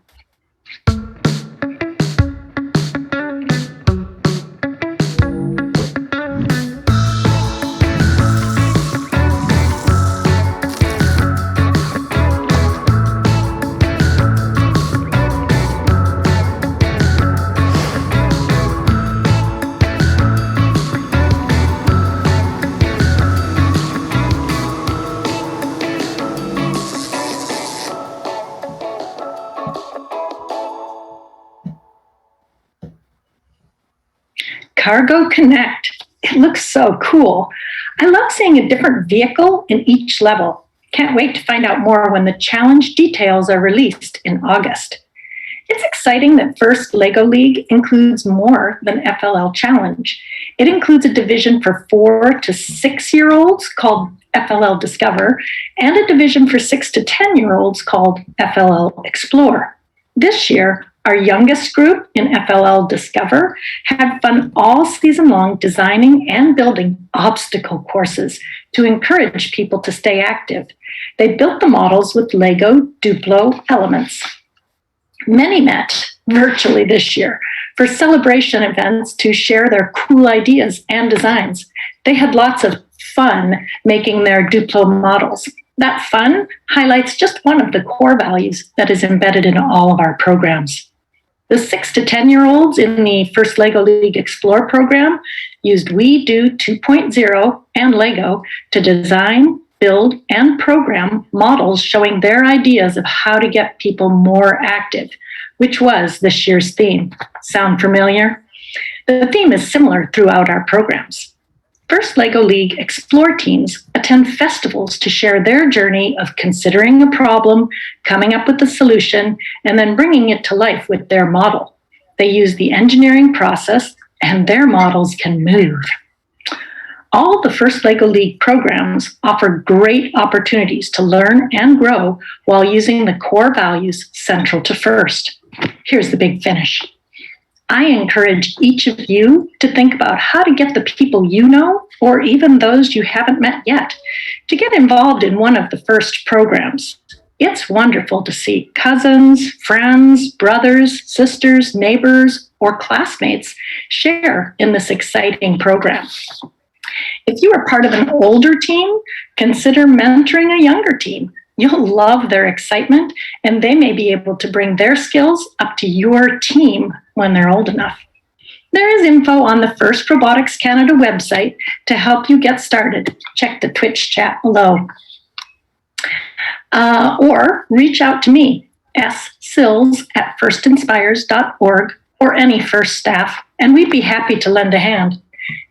Cargo Connect. It looks so cool. I love seeing a different vehicle in each level. Can't wait to find out more when the challenge details are released in August. It's exciting that First LEGO League includes more than FLL Challenge. It includes a division for 4 to 6-year-olds called FLL Discover and a division for 6 to 10-year-olds called FLL Explore. This year, our youngest group in FLL Discover had fun all season long designing and building obstacle courses to encourage people to stay active. They built the models with Lego Duplo elements. Many met virtually this year for celebration events to share their cool ideas and designs. They had lots of fun making their Duplo models. That fun highlights just one of the core values that is embedded in all of our programs. The 6 to 10-year-olds in the First LEGO League Explore program used We Do 2.0 and Lego to design, build, and program models showing their ideas of how to get people more active, which was this year's theme. Sound familiar? The theme is similar throughout our programs. First LEGO League Explore teams attend festivals to share their journey of considering a problem, coming up with a solution, and then bringing it to life with their model. They use the engineering process, and their models can move. All the First LEGO League programs offer great opportunities to learn and grow while using the core values central to First. Here's the big finish. I encourage each of you to think about how to get the people you know, or even those you haven't met yet, to get involved in one of the First programs. It's wonderful to see cousins, friends, brothers, sisters, neighbors, or classmates share in this exciting program. If you are part of an older team, consider mentoring a younger team. You'll love their excitement, and they may be able to bring their skills up to your team when they're old enough. There is info on the First Robotics Canada website to help you get started. Check the Twitch chat below. Or reach out to me, ssills@firstinspires.org, or any First staff, and we'd be happy to lend a hand.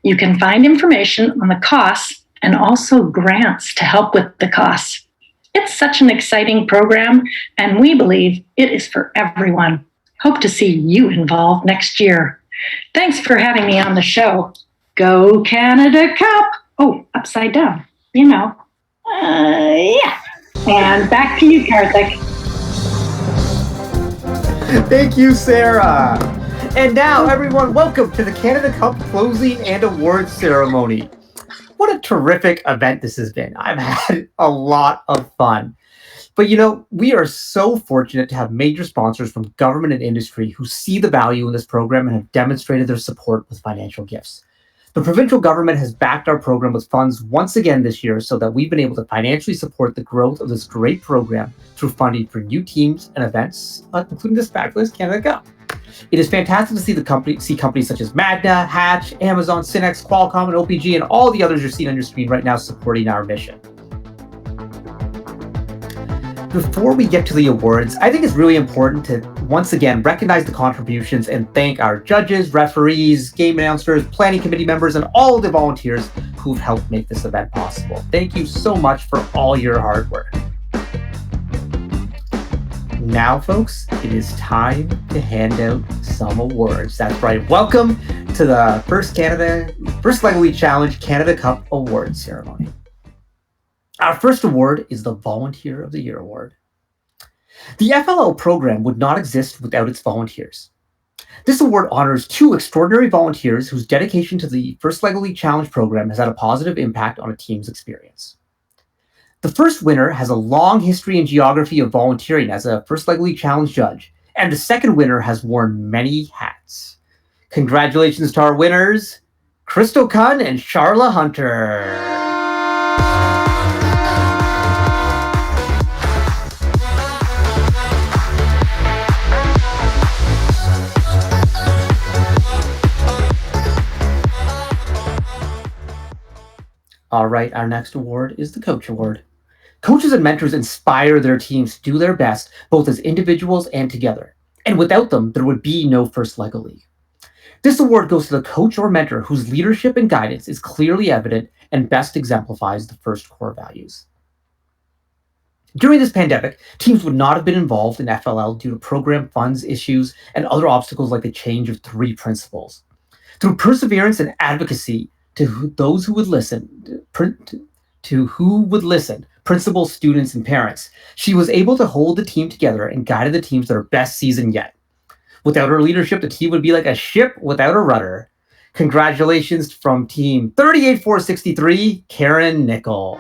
You can find information on the costs and also grants to help with the costs. It's such an exciting program, and we believe it is for everyone. Hope to see you involved next year. Thanks for having me on the show. Go Canada Cup! Oh, upside down, yeah. And back to you, Karthik. Thank you, Sarah. And now, everyone, welcome to the Canada Cup closing and awards ceremony. What a terrific event this has been. I've had a lot of fun. But we are so fortunate to have major sponsors from government and industry who see the value in this program and have demonstrated their support with financial gifts. The provincial government has backed our program with funds once again this year so that we've been able to financially support the growth of this great program through funding for new teams and events, including this fabulous Canada Cup. It is fantastic to see companies such as Magna, Hatch, Amazon, Cinex, Qualcomm, and OPG, and all the others you're seeing on your screen right now supporting our mission. Before we get to the awards, I think it's really important to once again recognize the contributions and thank our judges, referees, game announcers, planning committee members, and all of the volunteers who've helped make this event possible. Thank you so much for all your hard work. Now, folks, it is time to hand out some awards. That's right. Welcome to the First LEGO League Challenge Canada Cup Awards ceremony. Our first award is the Volunteer of the Year Award. The FLL program would not exist without its volunteers. This award honors 2 extraordinary volunteers whose dedication to the First LEGO League Challenge program has had a positive impact on a team's experience. The first winner has a long history in geography of volunteering as a First LEGO League Challenge judge, and the second winner has worn many hats. Congratulations to our winners, Crystal Kunn and Charla Hunter. All right, our next award is the Coach Award. Coaches and mentors inspire their teams to do their best, both as individuals and together. And without them, there would be no First LEGO League. This award goes to the coach or mentor whose leadership and guidance is clearly evident and best exemplifies the first core values. During this pandemic, teams would not have been involved in FLL due to program funds issues and other obstacles like the change of 3 principals. Through perseverance and advocacy, those who would listen, principals, students, and parents, she was able to hold the team together and guided the team to their best season yet. Without her leadership, the team would be like a ship without a rudder. Congratulations from Team 38463, Karen Nickel.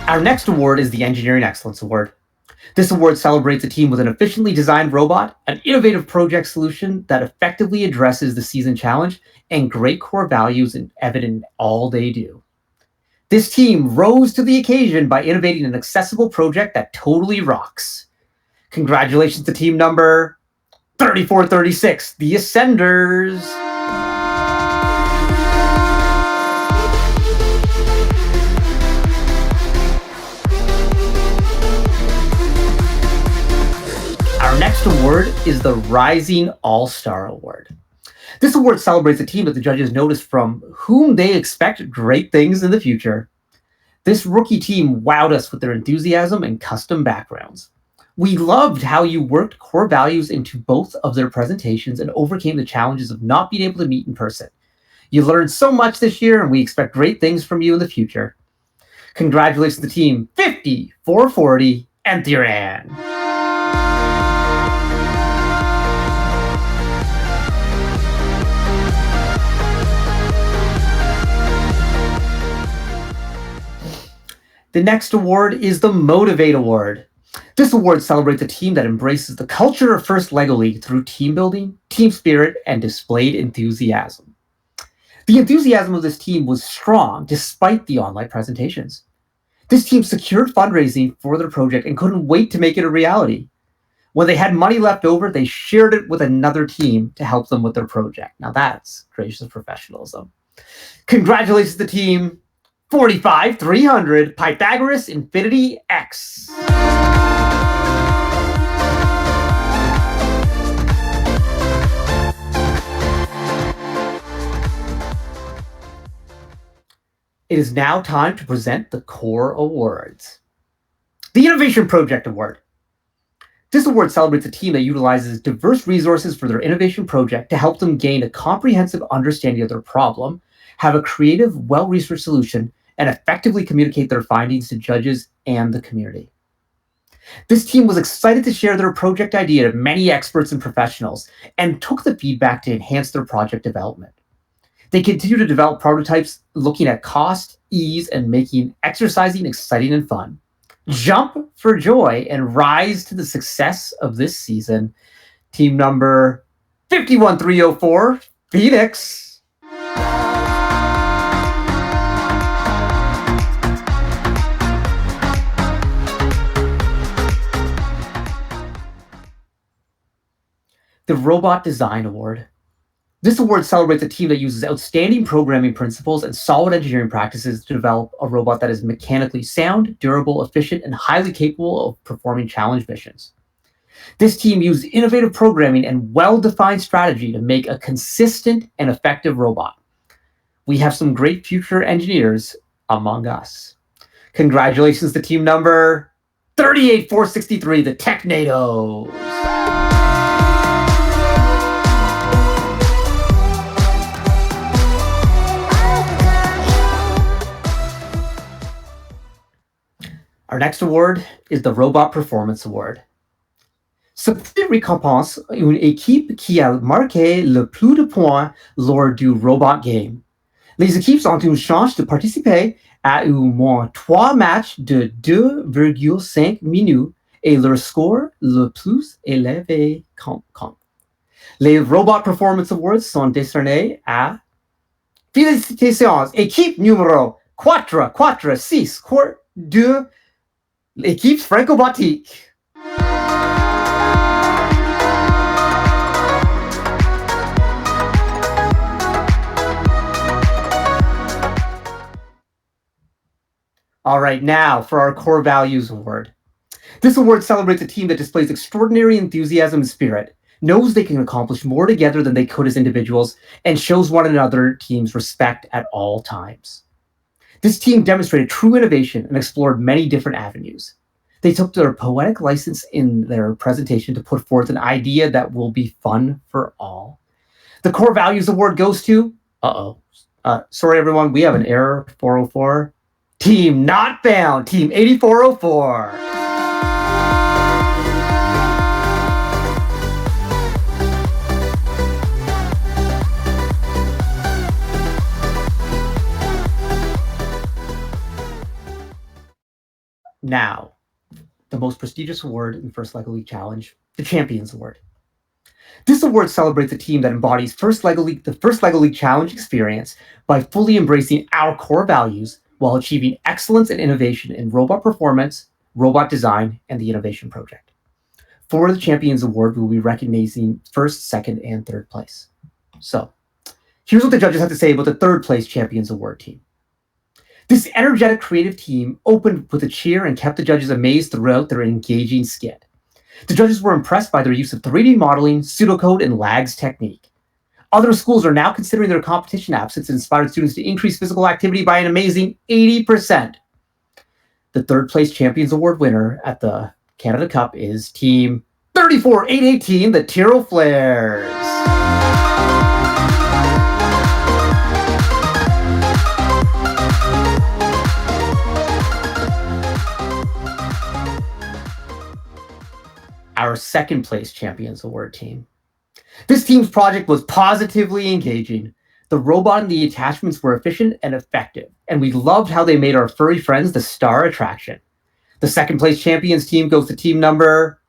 Our next award is the Engineering Excellence Award. This award celebrates a team with an efficiently designed robot, an innovative project solution that effectively addresses the season challenge, and great core values evident in all they do. This team rose to the occasion by innovating an accessible project that totally rocks. Congratulations to team number 3436, the Ascenders. Our next award is the Rising All-Star Award. This award celebrates a team that the judges notice from whom they expect great things in the future. This rookie team wowed us with their enthusiasm and custom backgrounds. We loved how you worked core values into both of their presentations and overcame the challenges of not being able to meet in person. You learned so much this year, and we expect great things from you in the future. Congratulations to Team 50, 440, and Thiran. The next award is the Motivate Award. This award celebrates a team that embraces the culture of First LEGO League through team building, team spirit, and displayed enthusiasm. The enthusiasm of this team was strong despite the online presentations. This team secured fundraising for their project and couldn't wait to make it a reality. When they had money left over, they shared it with another team to help them with their project. Now that's gracious professionalism. Congratulations to Team 45-300, Pythagoras Infinity X. It is now time to present the core awards. The Innovation Project Award. This award celebrates a team that utilizes diverse resources for their innovation project to help them gain a comprehensive understanding of their problem, have a creative, well-researched solution, and effectively communicate their findings to judges and the community. This team was excited to share their project idea to many experts and professionals and took the feedback to enhance their project development. They continue to develop prototypes looking at cost, ease, and making exercising exciting and fun. Jump for joy and rise to the success of this season. Team number 51304, Phoenix. The Robot Design Award. This award celebrates a team that uses outstanding programming principles and solid engineering practices to develop a robot that is mechanically sound, durable, efficient, and highly capable of performing challenge missions. This team used innovative programming and well-defined strategy to make a consistent and effective robot. We have some great future engineers among us. Congratulations to team number 38463, the Technados. Our next award is the Robot Performance Award. Ce prix récompense une équipe qui a marqué le plus de points lors du Robot Game. Les équipes ont une chance de participer à au moins 3 matchs de 2,5 minutes et leur score le plus élevé compte. Les Robot Performance Awards sont décernés à Félicitations, équipe numéro 446, 2, l'équipe franco-baltique. All right, now for our Core Values Award. This award celebrates a team that displays extraordinary enthusiasm and spirit, knows they can accomplish more together than they could as individuals, and shows one another teams respect at all times. This team demonstrated true innovation and explored many different avenues. They took their poetic license in their presentation to put forth an idea that will be fun for all. The Core Values Award goes to, sorry everyone, we have an error, 404. Team Not Found, Team 8404. Now, the most prestigious award in the First LEGO League Challenge, the Champions Award. This award celebrates a team that embodies the First LEGO League Challenge experience by fully embracing our core values while achieving excellence and innovation in robot performance, robot design, and the innovation project. For the Champions Award, we will be recognizing first, second, and third place. So, here's what the judges have to say about the third place Champions Award team. This energetic creative team opened with a cheer and kept the judges amazed throughout their engaging skit. The judges were impressed by their use of 3D modeling, pseudocode, and LAGS technique. Other schools are now considering their competition app since it inspired students to increase physical activity by an amazing 80%. The third place Champions Award winner at the Canada Cup is Team 34818, the Tyrrell Flares. Our second place Champions Award team. This team's project was positively engaging. The robot and the attachments were efficient and effective, and we loved how they made our furry friends the star attraction. The second place champions team goes to team number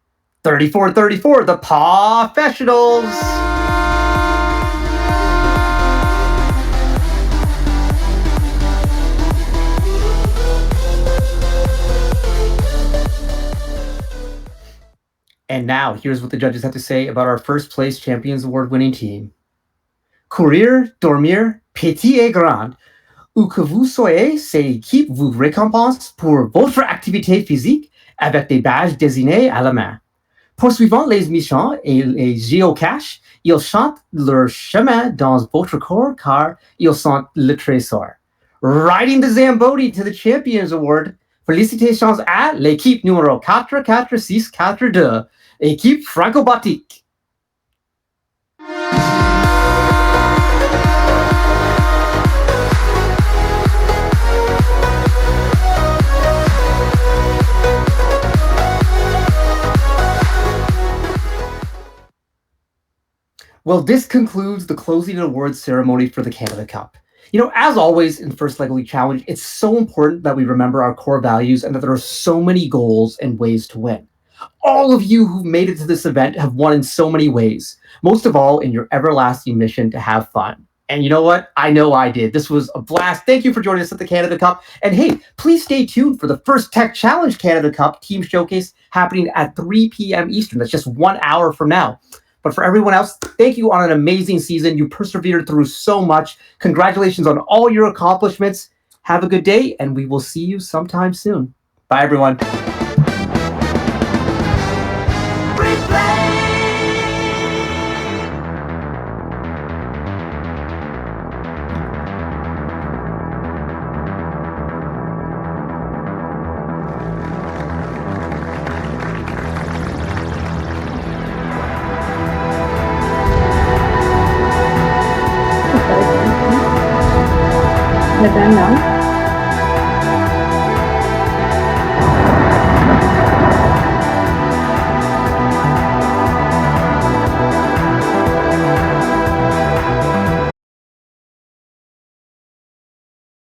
3434, the Pawfessionals. And now, here's what the judges have to say about our first place Champions Award winning team. Courir, dormir, petit et grand, où que vous soyez, cette équipe vous récompense pour votre activité physique avec des badges désignés à la main. Poursuivant les missions et les géocaches, ils chantent leur chemin dans votre corps car ils sont le trésor. Riding the Zamboni to the Champions Award, félicitations à l'équipe numéro 4462, équipe franco-baltique. Well, this concludes the closing awards ceremony for the Canada Cup. As always in First Lego League Challenge, it's so important that we remember our core values and that there are so many goals and ways to win. All of you who've made it to this event have won in so many ways, most of all in your everlasting mission to have fun. And you know what? I know I did. This was a blast. Thank you for joining us at the Canada Cup. And hey, please stay tuned for the first Tech Challenge Canada Cup team showcase happening at 3 p.m. Eastern. That's just 1 hour from now. But for everyone else, thank you on an amazing season. You persevered through so much. Congratulations on all your accomplishments. Have a good day, and we will see you sometime soon. Bye, everyone. But then now.